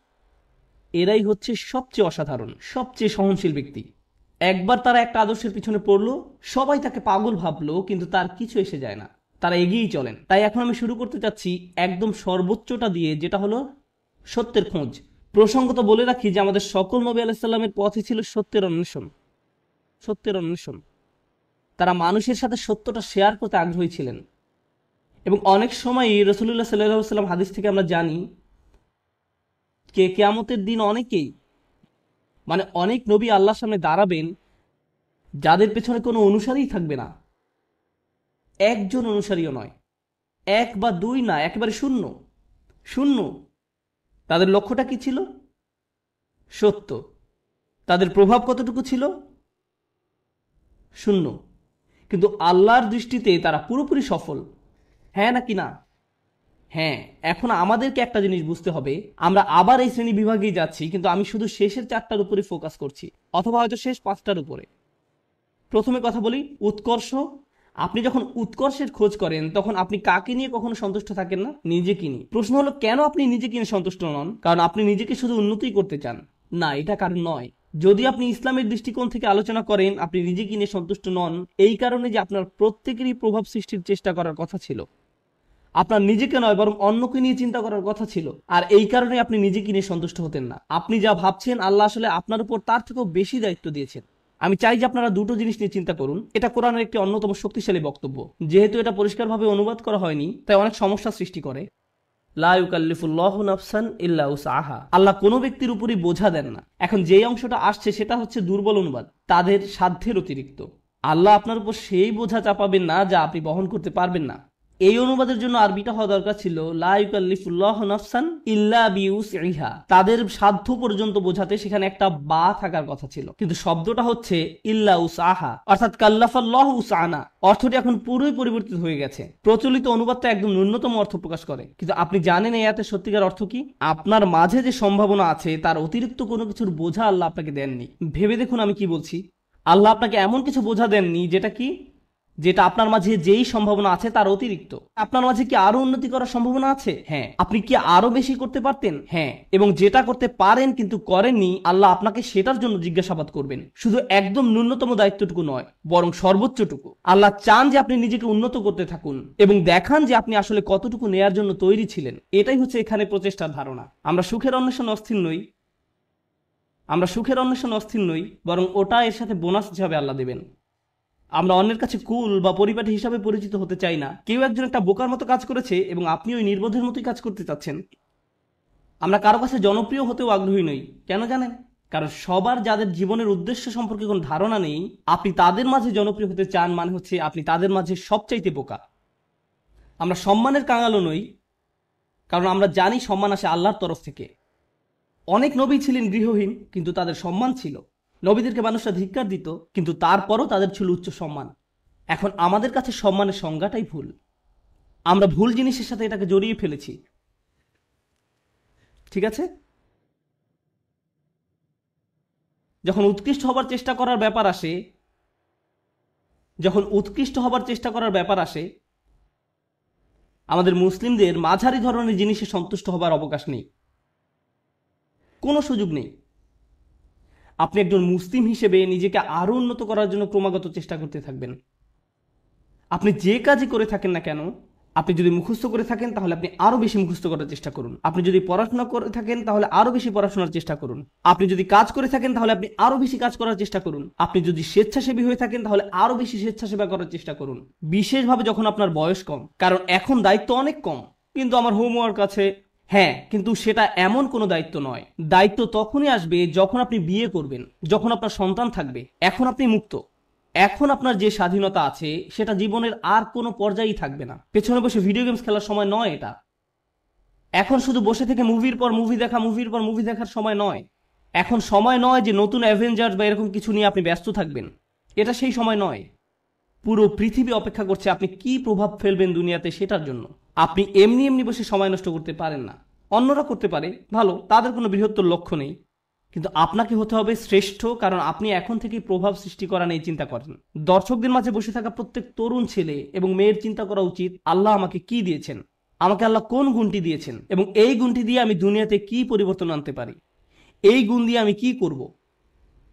এরাই হচ্ছে সবচেয়ে অসাধারণ, সবচেয়ে সহনশীল ব্যক্তি। একবার তারা একটা আদর্শের পিছনে পড়লো, সবাই তাকে পাগল ভাবলো, কিন্তু তার কিছু এসে যায় না, তারা এগিয়েই চলেন। তাই এখন আমি শুরু করতে চাচ্ছি একদম সর্বোচ্চটা দিয়ে, যেটা হলো সত্যের খোঁজ। প্রসঙ্গত বলে রাখি যে আমাদের সকল নবী আলাইহিস সালামের পথই ছিল সত্যের অন্বেষণ, সত্যের অন্বেষণ। তারা মানুষের সাথে সত্যটা শেয়ার করতে আগ্রহী ছিলেন। এবং অনেক সময়ই রাসূলুল্লাহ সাল্লাল্লাহু আলাইহি ওয়াসাল্লাম হাদিস থেকে আমরা জানি কিয়ামতের দিন অনেকেই, মানে অনেক নবী আল্লাহর সামনে দাঁড়াবেন যাদের পেছনে কোনো অনুসারীই থাকবে না, একজন অনুসারীও নয়, এক বা দুই না, একেবারে শূন্য, শূন্য। তাদের লক্ষ্যটা কি ছিল? সত্য। তাদের প্রভাব কতটুকু ছিল? শূন্য। কিন্তু আল্লাহর দৃষ্টিতে তারা পুরোপুরি সফল। হ্যাঁ নাকি না? হ্যাঁ। এখন আমাদেরকে একটা জিনিস বুঝতে হবে, আমরা আবার এই শ্রেণী বিভাগেই যাচ্ছি, কিন্তু আমি শুধু শেষের 4টার উপরে ফোকাস করছি, অথবা হয়তো শেষ 5টার উপরে। প্রথমে কথা বলি উৎকর্ষ। আপনি যখন উৎকর্ষের খোঁজ করেন, তখন আপনি কাকে নিয়ে কখনো সন্তুষ্ট থাকেন না? নিজেকে নিয়ে। প্রশ্ন হলো, কেন আপনি নিজেকে নিয়ে সন্তুষ্ট নন? কারণ আপনি নিজেকে শুধু উন্নতিই করতে চান? না, এটা কারণ নয়। যদি আপনি ইসলামের দৃষ্টিকোণ থেকে আলোচনা করেন, আপনি নিজেকে নিয়ে সন্তুষ্ট নন এই কারণে যে আপনার প্রত্যেকেরই প্রভাব সৃষ্টির চেষ্টা করার কথা ছিল। আপনার নিজেকে নয়, বরং অন্যকে নিয়ে চিন্তা করার কথা ছিল। আর এই কারণে আপনি নিজেকে নিয়ে সন্তুষ্ট হতেন না। আপনি যা ভাবছেন, আল্লাহ আসলে আপনার উপর তার থেকেও বেশি দায়িত্ব দিয়েছেন। আমি চাই যে আপনারা দুটো জিনিস নিয়ে চিন্তা করুন। এটা কোরআনের একটি অন্যতম শক্তিশালী বক্তব্য। যেহেতু এটা পরিষ্কারভাবে অনুবাদ করা হয়নি, তাই অনেক সমস্যা সৃষ্টি করে। লা ইউকাল্লিফুল্লাহু নাফসান ইল্লা উসআহা। আল্লাহ কোনো ব্যক্তির উপরই বোঝা দেন না। এখন যেই অংশটা আসছে সেটা হচ্ছে দুর্বল অনুবাদ, তাদের সাধ্যের অতিরিক্ত। আল্লাহ আপনার উপর সেই বোঝা চাপাবেন না যা আপনি বহন করতে পারবেন না। এই অনুবাদের জন্য আরবিটা হওয়া দরকার ছিল লা ইউকাল্লিফুল্লাহু নাফসান ইল্লা বিউসইহা। তাদের সাধ্য পর্যন্ত বোঝাতে সেখানে একটা বা থাকার কথা ছিল, কিন্তু শব্দটা হচ্ছে ইল্লা উসআহা, অর্থাৎ কাল্লাফাল্লাহু উসআনা। অর্থটি এখন পুরোই পরিবর্তিত হয়ে গেছে। প্রচলিত অনুবাদটা একদম ন্যূনতম অর্থ প্রকাশ করে, কিন্তু আপনি জানেন এই আয়াতের সত্যিকার অর্থ কি? আপনার মাঝে যে সম্ভাবনা আছে তার অতিরিক্ত কোনো কিছুর বোঝা আল্লাহ আপনাকে দেননি। ভেবে দেখুন আমি কি বলছি। আল্লাহ আপনাকে এমন কিছু বোঝা দেননি যেটা কি, যেটা আপনার মাঝে যেই সম্ভাবনা আছে তার অতিরিক্ত। আপনার মাঝে কি আরো উন্নতি করার সম্ভাবনা আছে? হ্যাঁ। আপনি কি আরো বেশি করতে পারতেন? হ্যাঁ। এবং যেটা করতে পারেন কিন্তু করেননি, আল্লাহ আপনাকে সেটার জন্য জিজ্ঞাসাবাদ করবেন। শুধু একদম ন্যূনতম দায়িত্বটুকু নয়, বরং সর্বোচ্চটুকু। আল্লাহ চান যে আপনি নিজেকে উন্নত করতে থাকুন এবং দেখান যে আপনি আসলে কতটুকু নেয়ার জন্য তৈরি ছিলেন। এটাই হচ্ছে এখানে প্রচেষ্টার ধারণা। আমরা সুখের অন্বেষণ অস্থির নই, আমরা সুখের অন্বেষণ অস্থির নই, বরং ওটা এর সাথে বোনাস হিসাবে আল্লাহ দেবেন। আমরা অন্যের কাছে কুল বা পরিপাটি হিসাবে পরিচিত হতে চাই না। কেউ একজন একটা বোকার মতো কাজ করেছে এবং আপনি ওই নির্বোধের মতোই কাজ করতে চাচ্ছেন। আমরা কারো কাছে জনপ্রিয় হতেও আগ্রহী নই। কেন জানেন? কারণ সবার যাদের জীবনের উদ্দেশ্য সম্পর্কে কোনো ধারণা নেই, আপনি তাদের মাঝে জনপ্রিয় হতে চান মানে হচ্ছে আপনি তাদের মাঝে সবচাইতে বোকা। আমরা সম্মানের কাঙালও নই, কারণ আমরা জানি সম্মান আসে আল্লাহর তরফ থেকে। অনেক নবী ছিলেন গৃহহীন, কিন্তু তাদের সম্মান ছিল। নবীদেরকে মানুষরা ধিক্কার দিত, কিন্তু তারপরও তাদের ছিল উচ্চ সম্মান। এখন আমাদের কাছে সম্মানের সংজ্ঞাটাই ভুল। আমরা ভুল জিনিসের সাথে এটাকে জড়িয়ে ফেলেছি। ঠিক আছে? যখন উৎকৃষ্ট হবার চেষ্টা করার ব্যাপার আসে, আমাদের মুসলিমদের মাঝারি ধরনের জিনিসে সন্তুষ্ট হবার অবকাশ নেই, কোনো সুযোগ নেই। আপনি একজন মুসলিম হিসেবে নিজেকে আরো উন্নত করার জন্য ক্রমাগত চেষ্টা করতে থাকবেন। আপনি যে কাজই করে থাকেন না কেন, আপনি যদি মুখস্থ করে থাকেন তাহলে আপনি আরো বেশি মুখস্থ করার চেষ্টা করুন। আপনি যদি পড়াশোনা করে থাকেন তাহলে আরো বেশি পড়াশোনার চেষ্টা করুন। আপনি যদি কাজ করে থাকেন তাহলে আপনি আরো বেশি কাজ করার চেষ্টা করুন। আপনি যদি স্বেচ্ছাসেবী হয়ে থাকেন তাহলে আরো বেশি স্বেচ্ছাসেবা করার চেষ্টা করুন, বিশেষভাবে যখন আপনার বয়স কম। কারণ এখন দায়িত্ব অনেক কম। কিন্তু আমার হোমওয়ার্ক আছে, হ্যাঁ, কিন্তু সেটা এমন কোনো দায়িত্ব নয়। দায়িত্ব তখনই আসবে যখন আপনি বিয়ে করবেন, যখন আপনার সন্তান থাকবে। এখন আপনি মুক্ত। এখন আপনার যে স্বাধীনতা আছে সেটা জীবনের আর কোনো পর্যায়েই থাকবে না। পেছনে বসে ভিডিও গেমস খেলার সময় নয় এটা। এখন শুধু বসে থেকে মুভির পর মুভি দেখা, মুভির পর মুভি দেখার সময় নয়। এখন সময় নয় যে নতুন অ্যাভেঞ্জার্স বা এরকম কিছু নিয়ে আপনি ব্যস্ত থাকবেন, এটা সেই সময় নয়। পুরো পৃথিবী অপেক্ষা করছে আপনি কি প্রভাব ফেলবেন দুনিয়াতে সেটার জন্য। আপনি এমনি এমনি বসে সময় নষ্ট করতে পারেন না। অন্যরা করতে পারে, ভালো, তাদের কোনো বৃহত্তর লক্ষ্য নেই, কিন্তু আপনাকে হতে হবে শ্রেষ্ঠ, কারণ আপনি এখন থেকেই প্রভাব সৃষ্টি করা নেই চিন্তা করেন। দর্শকদের মাঝে বসে থাকা প্রত্যেক তরুণ ছেলে এবং মেয়ের চিন্তা করা উচিত, আল্লাহ আমাকে কি দিয়েছেন, আমাকে আল্লাহ কোন গুণটি দিয়েছেন, এবং এই গুণটি দিয়ে আমি দুনিয়াতে কি পরিবর্তন আনতে পারি, এই গুণ দিয়ে আমি কি করব।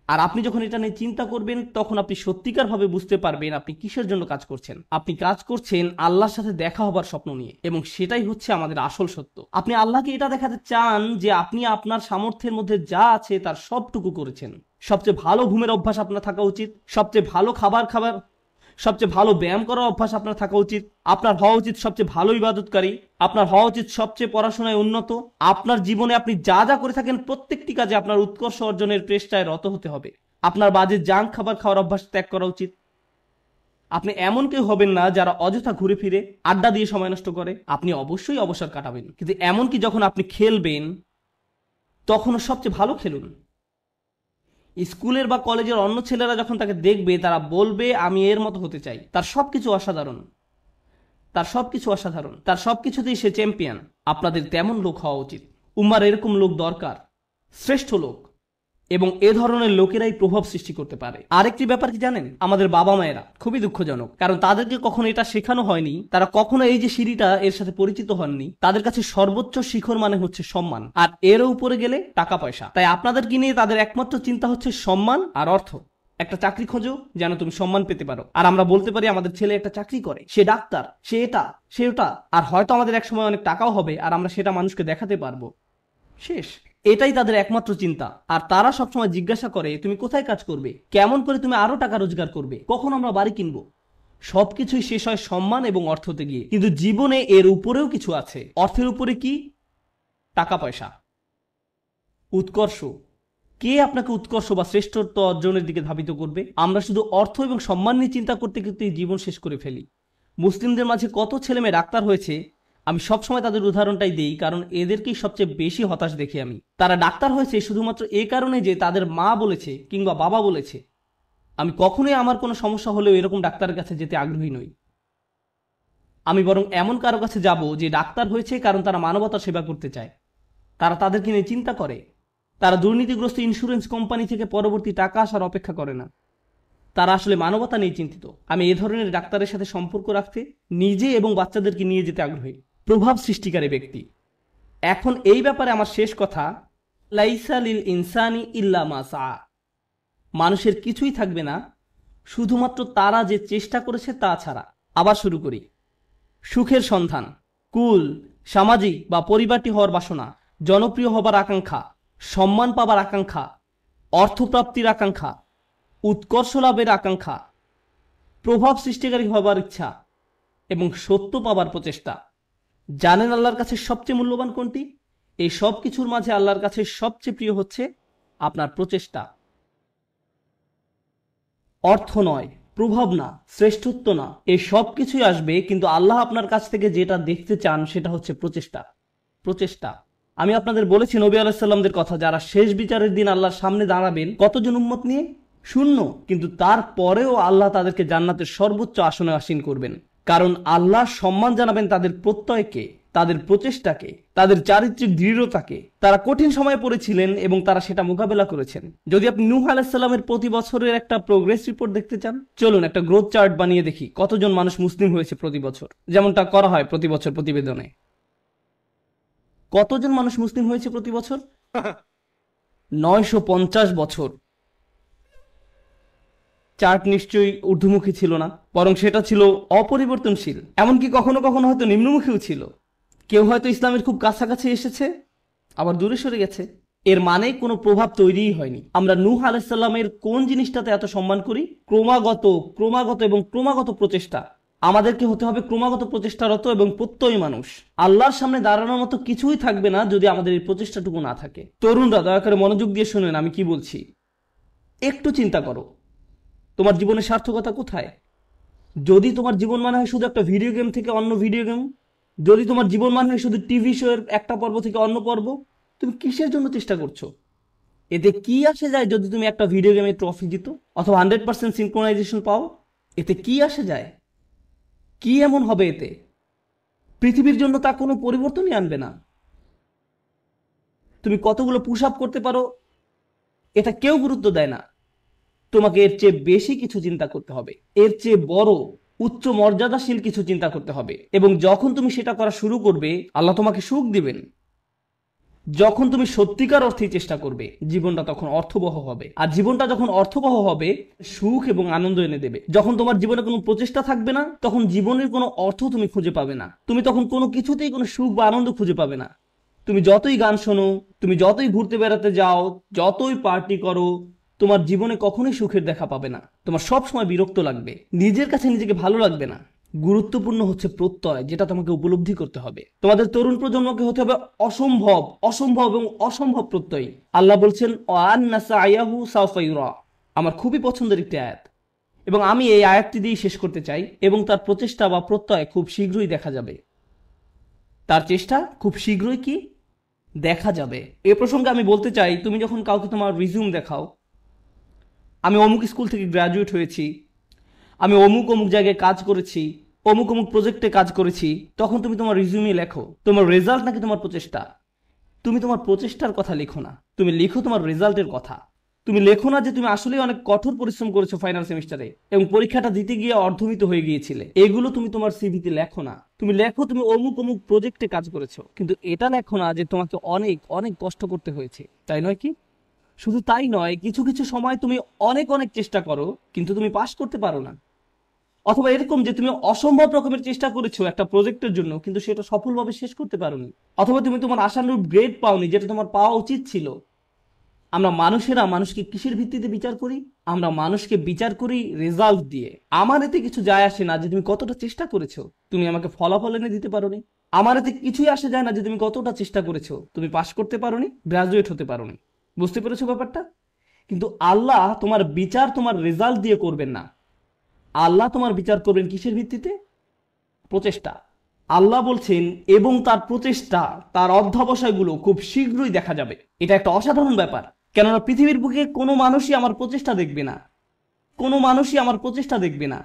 আর আপনি যখন এটা নিয়ে চিন্তা করবেন, তখন আপনি সত্যিকারভাবে বুঝতে পারবেন আপনি কিসের জন্য কাজ করছেন। আপনি কাজ করছেন আল্লাহর সাথে দেখা হবার স্বপ্ন নিয়ে, এবং সেটাই হচ্ছে আমাদের আসল সত্য। আপনি আল্লাহকে এটা দেখাতে চান যে আপনি আপনার সামর্থ্যের মধ্যে যা আছে তার সবটুকু করেছেন। সবচেয়ে ভালো ঘুমের অভ্যাস আপনার থাকা উচিত, সবচেয়ে ভালো খাবার সবচেয়ে ভালো ব্যায়াম করার অভ্যাস আপনার থাকা উচিত, আপনার হওয়া উচিত সবচেয়ে ভালো ইবাদতকারী, আপনার হওয়া উচিত সবচেয়ে পড়াশোনায় উন্নত। আপনার জীবনে আপনি যা যা করে থাকেন প্রত্যেকটি কাজে আপনার উৎকর্ষ অর্জনের চেষ্টায় রত হতে হবে। আপনার বাজে জাঙ্ক খাবার খাওয়ার অভ্যাস ত্যাগ করা উচিত। আপনি এমন কেউ হবেন না যারা অযথা ঘুরে ফিরে আড্ডা দিয়ে সময় নষ্ট করে। আপনি অবশ্যই অবসর কাটাবেন, কিন্তু এমনকি যখন আপনি খেলবেন তখনও সবচেয়ে ভালো খেলুন। স্কুলের বা কলেজের অন্য ছেলেরা যখন তাকে দেখবে তারা বলবে আমি এর মতো হতে চাই, তার সবকিছু অসাধারণ, তার সবকিছু অসাধারণ, তার সবকিছুতেই সে চ্যাম্পিয়ন। আপনাদের তেমন লোক হওয়া উচিত। উম্মার এরকম লোক দরকার, শ্রেষ্ঠ লোক, এবং এ ধরনের লোকেরাই প্রভাব সৃষ্টি করতে পারে। আরেকটি ব্যাপার কি জানেন, আমাদের বাবা মায়েরা খুবই দুঃখজনক, কারণ তাদেরকে কখনো এটা শেখানো হয়নি, তারা কখনো এই যে সিঁড়িটা এর সাথে পরিচিত হননি। তাদের কাছে সর্বোচ্চ শিখর মানে হচ্ছে সম্মান, আর এরও উপরে গেলে টাকা পয়সা। তাই আপনাদেরকে নিয়ে তাদের একমাত্র চিন্তা হচ্ছে সম্মান আর অর্থ। একটা চাকরি খোঁজো যেন তুমি সম্মান পেতে পারো, আর আমরা বলতে পারি আমাদের ছেলে একটা চাকরি করে, সে ডাক্তার, সে এটা সে ওটা, আর হয়তো আমাদের এক সময় অনেক টাকাও হবে আর আমরা সেটা মানুষকে দেখাতে পারবো। শেষ, এটাই তাদের একমাত্র চিন্তা। আর তারা সবসময় জিজ্ঞাসা করে তুমি কোথায় কাজ করবে, কেমন করে তুমি আরো টাকা রোজগার করবে, কখন আমরা বাড়ি কিনবো। সবকিছুই শেষ হয় সম্মান এবং অর্থতে গিয়ে। কিন্তু জীবনে এর উপরেও কিছু আছে। অর্থের উপরে কি? টাকা পয়সা, উৎকর্ষ। কে আপনাকে উৎকর্ষ বা শ্রেষ্ঠত্ব অর্জনের দিকে ধাবিত করবে? আমরা শুধু অর্থ এবং সম্মান নিয়ে চিন্তা করতে করতে জীবন শেষ করে ফেলি। মুসলিমদের মাঝে কত ছেলে মেয়ে ডাক্তার হয়েছে, আমি সবসময় তাদের উদাহরণটাই দিই, কারণ এদেরকেই সবচেয়ে বেশি হতাশ দেখি আমি। তারা ডাক্তার হয়েছে শুধুমাত্র এই কারণে যে তাদের মা বলেছে কিংবা বাবা বলেছে। আমি কখনোই আমার কোনো সমস্যা হলেও এরকম ডাক্তারের কাছে যেতে আগ্রহী নই। আমি বরং এমন কারো কাছে যাব যে ডাক্তার হয়েছে কারণ তারা মানবতার সেবা করতে চায়, তারা তাদেরকে নিয়ে চিন্তা করে, তারা দুর্নীতিগ্রস্ত ইন্স্যুরেন্স কোম্পানি থেকে পরবর্তী টাকা আসার অপেক্ষা করে না, তারা আসলে মানবতা নিয়ে চিন্তিত। আমি এ ধরনের ডাক্তারের সাথে সম্পর্ক রাখতে, নিজে এবং বাচ্চাদেরকে নিয়ে যেতে আগ্রহী। প্রভাব সৃষ্টিকারী ব্যক্তি। এখন এই ব্যাপারে আমার শেষ কথা, লাইসা লিল ইনসানি ইল্লা মা সা। মানুষের কিছুই থাকবে না শুধুমাত্র তারা যে চেষ্টা করেছে তা ছাড়া। আবার শুরু করি। সুখের সন্ধান, কুল, সামাজিক বা পরিবারটি হওয়ার বাসনা, জনপ্রিয় হবার আকাঙ্ক্ষা, সম্মান পাবার আকাঙ্ক্ষা, অর্থপ্রাপ্তির আকাঙ্ক্ষা, উৎকর্ষ লাভের আকাঙ্ক্ষা, প্রভাব সৃষ্টিকারী হবার ইচ্ছা এবং সত্য পাবার প্রচেষ্টা। জানেন আল্লাহর কাছে সবচেয়ে মূল্যবান কোনটি? এই সব কিছুর মাঝে আল্লাহর কাছে সবচেয়ে প্রিয় হচ্ছে আপনার প্রচেষ্টা। অর্থ নয়, প্রভাব না, শ্রেষ্ঠত্ব না, এই সব কিছুই আসবে, কিন্তু আল্লাহ আপনার কাছ থেকে যেটা দেখতে চান সেটা হচ্ছে প্রচেষ্টা। প্রচেষ্টা। আমি আপনাদের বলেছি নবী আলাইহিস সালামদের কথা, যারা শেষ বিচারের দিন আল্লাহর সামনে দাঁড়াবেন কতজন উম্মত নিয়ে? শূন্য। কিন্তু তারপরেও আল্লাহ তাদেরকে জান্নাতের সর্বোচ্চ আসনে আসীন করবেন, কারণ আল্লাহ সম্মান জানাবেন তাদের প্রত্যয়কে, তাদের প্রচেষ্টাকে, তাদের চারিত্রিক দৃঢ়তাকে। তারা কঠিন সময়ে পড়েছিলেন এবং তারা সেটা মোকাবেলা করেছেন। যদি আপনি নূহ আলাইহিস সালামের প্রতি বছরের একটা প্রোগ্রেস রিপোর্ট দেখতে চান, চলুন একটা গ্রোথ চার্ট বানিয়ে দেখি কতজন মানুষ মুসলিম হয়েছে প্রতি বছর, যেমনটা করা হয় প্রতি বছর প্রতিবেদনে। কতজন মানুষ মুসলিম হয়েছে প্রতি বছর? 950 বছর। চার্ট নিশ্চয়ই ঊর্ধ্বমুখী ছিল না, বরং সেটা ছিল অপরিবর্তনশীল, এমনকি কখনো কখনো হয়তো নিম্নমুখীও ছিল। কেউ হয়তো ইসলামের খুব কাছাকাছি এসেছে, আবার দূরে সরে গেছে। এর মানে কোনো প্রভাব তৈরিই হয়নি। আমরা নূহ আলাইহিস সালামের কোন জিনিসটাতে এত সম্মান করি? ক্রমাগত এবং ক্রমাগত প্রচেষ্টা। আমাদেরকে হতে হবে ক্রমাগত প্রচেষ্টারত এবং প্রত্যয়ী মানুষ। আল্লাহর সামনে দাঁড়ানোর মতো কিছুই থাকবে না যদি আমাদের এই প্রচেষ্টাটুকু না থাকে। তরুণরা দয়া করে মনোযোগ দিয়ে শুনেন আমি কি বলছি। একটু চিন্তা করো, তোমার জীবনের সার্থকতা কোথায়? যদি তোমার জীবন মানে হয় শুধু একটা ভিডিও গেম থেকে অন্য ভিডিও গেম, যদি তোমার জীবন মানে হয় শুধু টিভি শো এর একটা পর্ব থেকে অন্য পর্ব, তুমি কিসের জন্য চেষ্টা করছো? এতে কি আসে যায় যদি তুমি একটা ভিডিও গেমে ট্রফি জিতো অথবা 100% সিনক্রোনাইজেশন পাও? এতে কি আসে যায়? কি এমন হবে এতে? পৃথিবীর জন্য তা কোনো পরিবর্তনই আনবে না। তুমি কতগুলো পুশ আপ করতে পারো এটা কেউ গুরুত্ব দেয় না। তোমাকে এর চেয়ে বেশি কিছু চিন্তা করতে হবে, এর চেয়ে বড় উচ্চ মর্যাদাশীল কিছু চিন্তা করতে হবে। এবং যখন তুমি সেটা করা শুরু করবে, আল্লাহ তোমাকে সুখ দিবেন। যখন তুমি সত্যিকার অর্থেই চেষ্টা করবে, জীবনটা তখন অর্থবহ হবে। আর জীবনটা যখন অর্থবহ হবে, সুখ এবং আনন্দ এনে দেবে। যখন তোমার জীবনে কোনো প্রচেষ্টা থাকবে না, তখন জীবনের কোনো অর্থ তুমি খুঁজে পাবে না। তুমি তখন কোনো কিছুতেই কোনো সুখ বা আনন্দ খুঁজে পাবে না। তুমি যতই গান শোনো, তুমি যতই ঘুরতে বেড়াতে যাও, যতই পার্টি করো, তোমার জীবনে কখনোই সুখের দেখা পাবে না। তোমার সব সময় বিরক্ত লাগবে, নিজের কাছে নিজেকে ভালো লাগবে না। গুরুত্বপূর্ণ হচ্ছে প্রত্যয়, যেটা তোমাকে উপলব্ধি করতে হবে। তোমাদের তরুণ প্রজন্মকে হতে হবে অসম্ভব, অসম্ভব এবং অসম্ভব প্রত্যয়ী। আল্লাহ বলছেন ওয়ান্না সায়াহু সাওফা ইউরা। আমার খুবই পছন্দের একটি আয়াত, এবং আমি এই আয়াতটি দিয়ে শেষ করতে চাই। এবং তার প্রচেষ্টা বা প্রত্যয় খুব শীঘ্রই দেখা যাবে। তার চেষ্টা খুব শীঘ্রই কি দেখা যাবে। এ প্রসঙ্গে আমি বলতে চাই, তুমি যখন কাউকে তোমার রিজিউম দেখাও, আমি অমুক স্কুল থেকে গ্র্যাজুয়েট হয়েছি, আমি অমুক অমুক জায়গায় কাজ করেছি, অমুক অমুক প্রজেক্টে কাজ করেছি, তখন তুমি তোমার রিজিউমে লেখো তোমার রেজাল্ট নাকি তোমার প্রচেষ্টা? তুমি তোমার প্রচেষ্টার কথা লিখো না, তুমি লিখো তোমার রেজাল্টের কথা। তুমি লেখো না যে তুমি আসলে অনেক কঠোর পরিশ্রম করেছো ফাইনাল সেমিস্টারে এবং পরীক্ষাটা দিতে গিয়ে অর্ধমিত হয়ে গিয়েছিলে। এগুলো তুমি তোমার সিভিতে লেখো না। তুমি লেখো তুমি অমুক অমুক প্রজেক্টে কাজ করেছো, কিন্তু এটা লেখো না যে তোমাকে অনেক অনেক কষ্ট করতে হয়েছে। তাই নয় কি? শুধু তাই নয়, কিছু কিছু সময় তুমি অনেক অনেক চেষ্টা করো কিন্তু তুমি পাস করতে পারো না। অথবা এরকম যে তুমি অসম্ভব রকমের চেষ্টা করেছো একটা প্রজেক্টের জন্য, কিন্তু সেটা সফলভাবে শেষ করতে পারোনি। অথবা তুমি তোমার আশানুরূপ গ্রেড পাওনি, যেটা তোমার পাওয়া উচিত ছিল। আমরা মানুষেরা মানুষকে কিসের ভিত্তিতে বিচার করি? আমরা মানুষকে বিচার করি রেজাল্ট দিয়ে। আমার এতে কিছু যায় আসে না যে তুমি কতটা চেষ্টা করেছো, তুমি আমাকে ফলাফল এনে দিতে পারোনি। আমার এতে কিছুই আসে যায় না যে তুমি কতটা চেষ্টা করেছো, তুমি পাস করতে পারোনি, গ্রাজুয়েট হতে পারোনি। বুঝতে পেরেছো ব্যাপারটা? কিন্তু আল্লাহ তোমার বিচার তোমার রেজাল্ট দিয়ে করবেন না। আল্লাহ তোমার বিচার করবেন কিসের ভিত্তিতে? প্রচেষ্টা। আল্লাহ বলছেন এবং তার প্রচেষ্টা, তার অধ্যবসায়গুলো খুব শীঘ্রই দেখা যাবে। এটা একটা অসাধারণ ব্যাপার, কেননা পৃথিবীর বুকে কোনো মানুষই আমার প্রচেষ্টা দেখবে না। কোনো মানুষই আমার প্রচেষ্টা দেখবে না।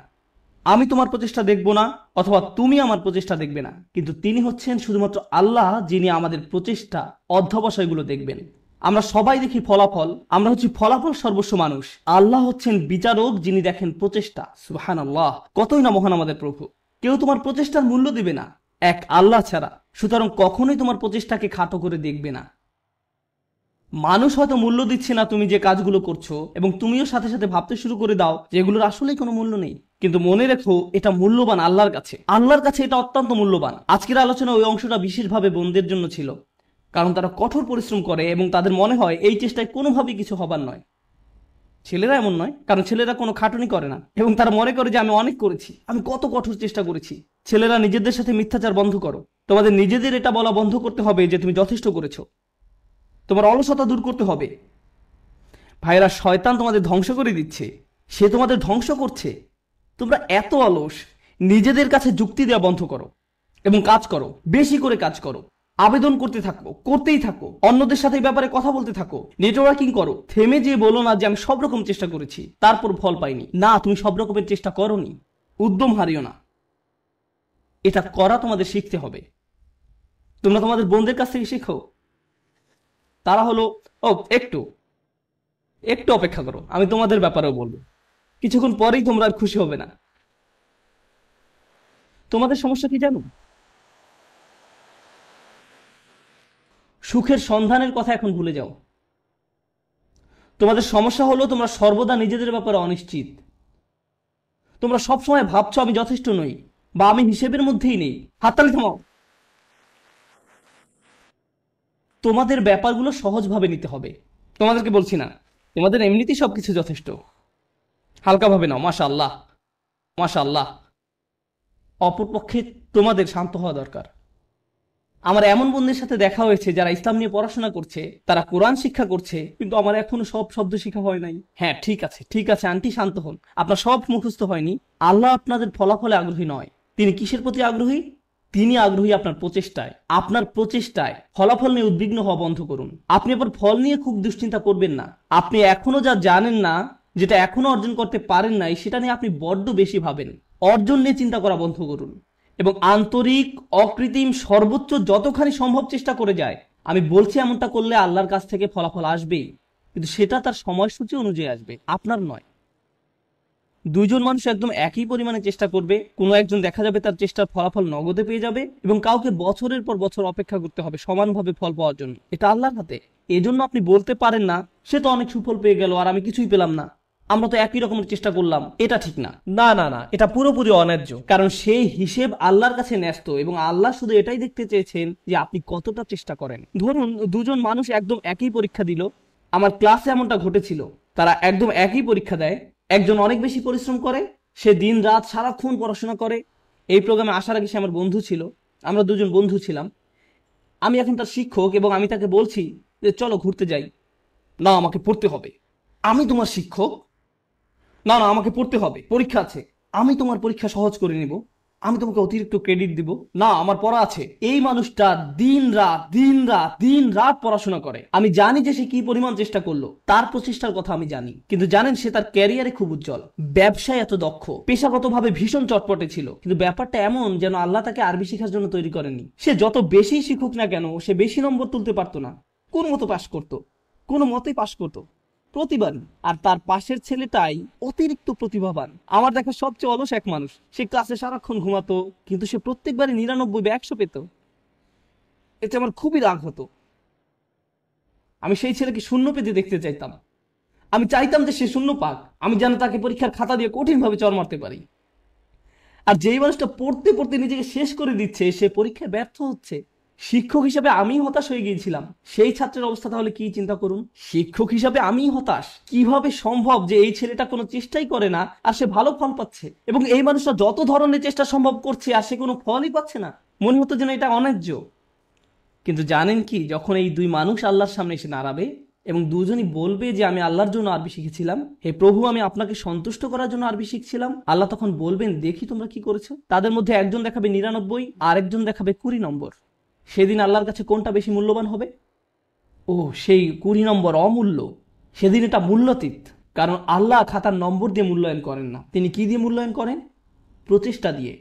আমি তোমার প্রচেষ্টা দেখব না, অথবা তুমি আমার প্রচেষ্টা দেখবে না, কিন্তু তিনি হচ্ছেন শুধুমাত্র আল্লাহ, যিনি আমাদের প্রচেষ্টা অধ্যবসায়গুলো দেখবেন। আমরা সবাই দেখি ফলাফল, আমরা হচ্ছি ফলাফল সর্বস্ব মানুষ। আল্লাহ হচ্ছেন বিচারক, যিনি দেখেন প্রচেষ্টা। সুবহানাল্লাহ, কতই না মহান আমাদের প্রভু। কেউ তোমার প্রচেষ্টার মূল্য দিবে না এক আল্লাহ ছাড়া। সুতরাং কখনোই তোমার প্রচেষ্টাকে খাটো করে দেখবে না। মানুষ হয়তো মূল্য দিচ্ছে না তুমি যে কাজগুলো করছো, এবং তুমিও সাথে সাথে ভাবতে শুরু করে দাও যে এগুলোর আসলেই কোনো মূল্য নেই। কিন্তু মনে রেখো, এটা মূল্যবান আল্লাহর কাছে। আল্লাহর কাছে এটা অত্যন্ত মূল্যবান। আজকের আলোচনা ওই অংশটা বিশেষভাবে বোনদের জন্য ছিল, কারণ তারা কঠোর পরিশ্রম করে এবং তাদের মনে হয় এই চেষ্টায় কোনোভাবেই কিছু হবার নয়। ছেলেরা এমন নয়, কারণ ছেলেরা কোনো খাটুনি করে না এবং তারা মনে করে যে আমি অনেক করেছি, আমি কত কঠোর চেষ্টা করেছি। ছেলেরা নিজেদের সাথে মিথ্যাচার বন্ধ করো। তোমাদের নিজেদের এটা বলা বন্ধ করতে হবে যে তুমি যথেষ্ট করেছো। তোমার অলসতা দূর করতে হবে। ভাইরা, শয়তান তোমাদের ধ্বংস করে দিচ্ছে, সে তোমাদের ধ্বংস করছে। তোমরা এত অলস। নিজেদের কাছে যুক্তি দেওয়া বন্ধ করো এবং কাজ করো, বেশি করে কাজ করো, আবেদন করতে থাকো, করতেই থাকো, অন্যদের সাথে এই ব্যাপারে কথা বলতে থাকো, নেটওয়ার্কিং করো। থেমে যে বলো না যে আমি সব রকম চেষ্টা করেছি তারপর ফল পাইনি। না, তুমি সব রকমের চেষ্টা করোনি। উদ্যম হারিও না। এটা করা তোমাদের শিখতে হবে। তোমরা তোমাদের বোনদের কাছ থেকে শেখো। তারা হলো ও একটু একটু অপেক্ষা করো, আমি তোমাদের ব্যাপারেও বলবো। কিছুক্ষণ পরেই তোমরা আর খুশি হবে না। তোমাদের সমস্যা কি জানো? সুখের সন্ধানের কথা এখন ভুলে যাও। তোমাদের সমস্যা হলো তোমরা সর্বদা নিজেদের ব্যাপারে অনিশ্চিত। তোমরা সবসময় ভাবছো আমি যথেষ্ট নই, বা আমি হিসেবের মধ্যেই নেই। হাততালি থামাও। তোমাদের ব্যাপারগুলো সহজভাবে নিতে হবে। তোমাদেরকে বলছি না, তোমাদের এমনিতেই সবকিছু যথেষ্ট। হালকাভাবে নাও। মাশাআল্লাহ, মাশাআল্লাহ। অপরপক্ষে তোমাদের শান্ত হওয়া দরকার। আমার এমন বন্ধুদের সাথে দেখা হয়েছে যারা ইসলাম নিয়ে পড়াশোনা করছে, তারা কোরআন শিক্ষা করছে, কিন্তু আমার এখনো সব শব্দ শেখা হয় নাই। হ্যাঁ, ঠিক আছে ঠিক আছে আন্টি, শান্ত হন। আপনার সব মুখস্থ হয়নি। আল্লাহ আপনাদের ফলাফলে আগ্রহী নয়। তিনি কিসের প্রতি আগ্রহী? তিনি আগ্রহী আপনার প্রচেষ্টায়। আপনার প্রচেষ্টায় ফলাফল নিয়ে উদ্বিগ্ন হওয়া বন্ধ করুন। আপনি আবার ফল নিয়ে খুব দুশ্চিন্তা করবেন না। আপনি এখনো যা জানেন না, যেটা এখনো অর্জন করতে পারেন নাই, সেটা নিয়ে আপনি বড্ড বেশি ভাবেন। অর্জন নিয়ে চিন্তা করা বন্ধ করুন এবং আন্তরিক, অকৃত্রিম, সর্বোচ্চ যতখানি সম্ভব চেষ্টা করে যায়। আমি বলছি এমনটা করলে আল্লাহর কাছ থেকে ফলাফল আসবেই, কিন্তু সেটা তার সময়সূচি অনুযায়ী আসবে, আপনার নয়। দুইজন মানুষ একদম একই পরিমাণে চেষ্টা করবে, কোনো একজন দেখা যাবে তার চেষ্টার ফলাফল নগদে পেয়ে যাবে, এবং কাউকে বছরের পর বছর অপেক্ষা করতে হবে সমানভাবে ফল পাওয়ার জন্য। এটা আল্লাহর হাতে। এজন্য আপনি বলতে পারেন না সে তো অনেক সুফল পেয়ে গেল আর আমি কিছুই পেলাম না, আমরা তো একই রকমের চেষ্টা করলাম। এটা ঠিক না, না না না, এটা পুরোপুরি অন্যায্য। কারণ সেই হিসেব আল্লাহর কাছে ন্যস্ত, এবং আল্লাহ শুধু এটাই দেখতে চেয়েছেন যে আপনি কতটা চেষ্টা করেন। ধরুন দুজন মানুষ একদম একই পরীক্ষা দিল। আমার ক্লাসে এমনটা ঘটেছিল, তারা একদম একই পরীক্ষা দেয়। একজন অনেক বেশি পরিশ্রম করে, সে দিন রাত সারাক্ষণ পড়াশোনা করে। এই প্রোগ্রামে আসার আগে সে আমার বন্ধু ছিল, আমরা দুজন বন্ধু ছিলাম। আমি এখন তার শিক্ষক এবং আমি তাকে বলছি যে চলো ঘুরতে যাই। না, আমাকে পড়তে হবে। আমি তোমার শিক্ষক? না না, আমাকে পড়তে হবে, পরীক্ষা আছে। আমি তোমার পরীক্ষা সহজ করে নিব, আমি তোমাকে অতিরিক্ত ক্রেডিট দিব। না, আমার পড়া আছে। এই মানুষটা দিন রাত দিন রাত দিন রাত পড়াশোনা করে। আমি জানি যে সে কি পরিমাণ চেষ্টা করলো, তার প্রচেষ্টার কথা আমি জানি। কিন্তু জানেন, সে তার ক্যারিয়ারে খুব উজ্জ্বল, ব্যবসায় এত দক্ষ, পেশাগতভাবে ভীষণ চটপটে ছিল। কিন্তু ব্যাপারটা এমন যেন আল্লাহ তাকে আরবি শেখার জন্য তৈরি করেননি। সে যত বেশি শিখুক না কেন, সে বেশি নম্বর তুলতে পারতো না। কোন মতো পাশ করতো, কোনো মতেই পাশ করতো প্রতিবারই। আর তার পাশের ছেলেটাই অতিরিক্ত প্রতিভাবান, আমার দেখা সবচেয়ে অলস এক মানুষ। সে ক্লাসে সারাক্ষণ ঘুমাতো, কিন্তু সে প্রত্যেকবারই 99 বা 100 পেত। এতে আমার খুবই রাগ হতো। আমি সেই ছেলেকে শূন্য পেতে দেখতে চাইতাম। আমি চাইতাম যে সে শূন্য পাক, আমি যেন তাকে পরীক্ষার খাতা দিয়ে কঠিনভাবে চড় মারতে পারি। আর যেই মানুষটা পড়তে পড়তে নিজেকে শেষ করে দিচ্ছে, সে পরীক্ষায় ব্যর্থ হচ্ছে। শিক্ষক হিসাবে আমি হতাশ হয়ে গিয়েছিলাম। সেই ছাত্রের অবস্থা তাহলে কি, চিন্তা করুন। শিক্ষক হিসাবে আমি হতাশ। কিভাবে সম্ভব যে এই ছেলেটা কোনো চেষ্টাই করে না আর সে ভালো ফল পাচ্ছে, এবং এই মানুষটা যত ধরনের চেষ্টা সম্ভব করছে আর সে কোনো ফলই পাচ্ছে না। মনে হতো যেন এটা অন্যায্য। কিন্তু জানেন কি, যখন এই দুই মানুষ আল্লাহর সামনে এসে দাঁড়াবে এবং দুজনই বলবে যে আমি আল্লাহর জন্য আরবি শিখেছিলাম, হে প্রভু, আমি আপনাকে সন্তুষ্ট করার জন্য আরবি শিখছিলাম, আল্লাহ তখন বলবেন, দেখি তোমরা কি করেছো। তাদের মধ্যে একজন দেখাবে 99 আর একজন দেখাবে 20 নম্বর। সেদিন আল্লাহর কাছে কোনটা বেশি মূল্যবান হবে? ও, সেই 20 নম্বর অমূল্য। সেদিন এটা মূল্যাতীত। কারণ আল্লাহ খাতার নম্বর দিয়ে মূল্যায়ন করেন না, তিনি কি দিয়ে মূল্যায়ন করেন? প্রচেষ্টা দিয়ে।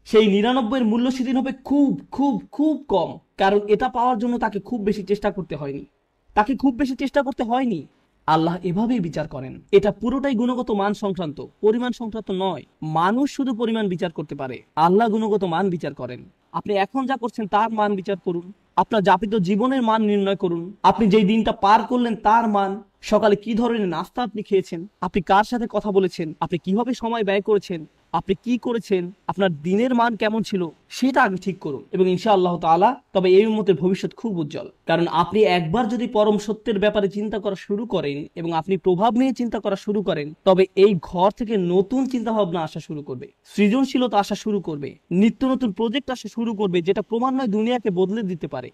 সেই 99 এর মূল্য সেদিন হবে খুব খুব খুব কম, কারণ এটা পাওয়ার জন্য তাকে খুব বেশি চেষ্টা করতে হয়নি। তাকে খুব বেশি চেষ্টা করতে হয়নি। আল্লাহ এভাবেই বিচার করেন। এটা পুরোটাই গুণগত মান সংক্রান্ত, পরিমাণ সংক্রান্ত নয়। মানুষ শুধু পরিমাণ বিচার করতে পারে, আল্লাহ গুণগত মান বিচার করেন। আপনি এখন যা করছেন তার মান বিচার করুন, আপনার যাপিত জীবনের মান নির্ণয় করুন, আপনি যেই দিনটা পার করলেন তার মান। সকালে কি ধরনের নাস্তা আপনি খেয়েছেন, আপনি কার সাথে কথা বলেছেন, আপনি কিভাবে সময় ব্যয় করেছেন, আপনি কি করেছেন, আপনার দিনের মান কেমন ছিল, সেটা আগে ঠিক করুন, এবং ইনশাআল্লাহ তাআলা তবে এই উম্মতের ভবিষ্যৎ খুব উজ্জ্বল। কারণ আপনি একবার যদি পরম সত্যের ব্যাপারে চিন্তা করা শুরু করেন এবং আপনি প্রভাব নিয়ে চিন্তা করা শুরু করেন, তবে এই ঘর থেকে নতুন চিন্তা ভাবনা আসা শুরু করবে, সৃজনশীলতা আসা শুরু করবে, নিত্য নতুন প্রজেক্ট আসা শুরু করবে, যেটা ক্রমান্বয়ে দুনিয়াকে বদলে দিতে পারে,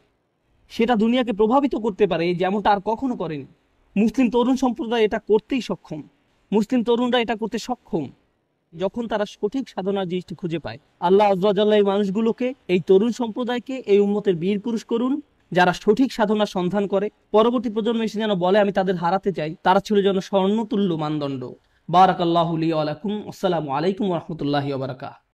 সেটা দুনিয়াকে প্রভাবিত করতে পারে, যেমনটা আর কখনো করেনি। মুসলিম তরুণ সম্প্রদায় এটা করতেই সক্ষম। মুসলিম তরুণরা এটা করতে সক্ষম যখন তারা সঠিক সাধনার জিনিসটি খুঁজে পায়। আল্লাহ আযজা ওয়া জাল্লা এই মানুষগুলোকে, এই তরুণ সম্প্রদায়কে এই উম্মতের বীর পুরুষ করুন, যারা সঠিক সাধনার সন্ধান করে। পরবর্তী প্রজন্ম এসে যেন বলে আমি তাদের হারাতে চাই, তারা ছিল যেন স্বর্ণতুল্য মানদণ্ড। বারাকাল্লাহু লি ওয়া লাকুম। আসসালামু আলাইকুম ওয়া রাহমাতুল্লাহি ওয়া বারাকাতুহু।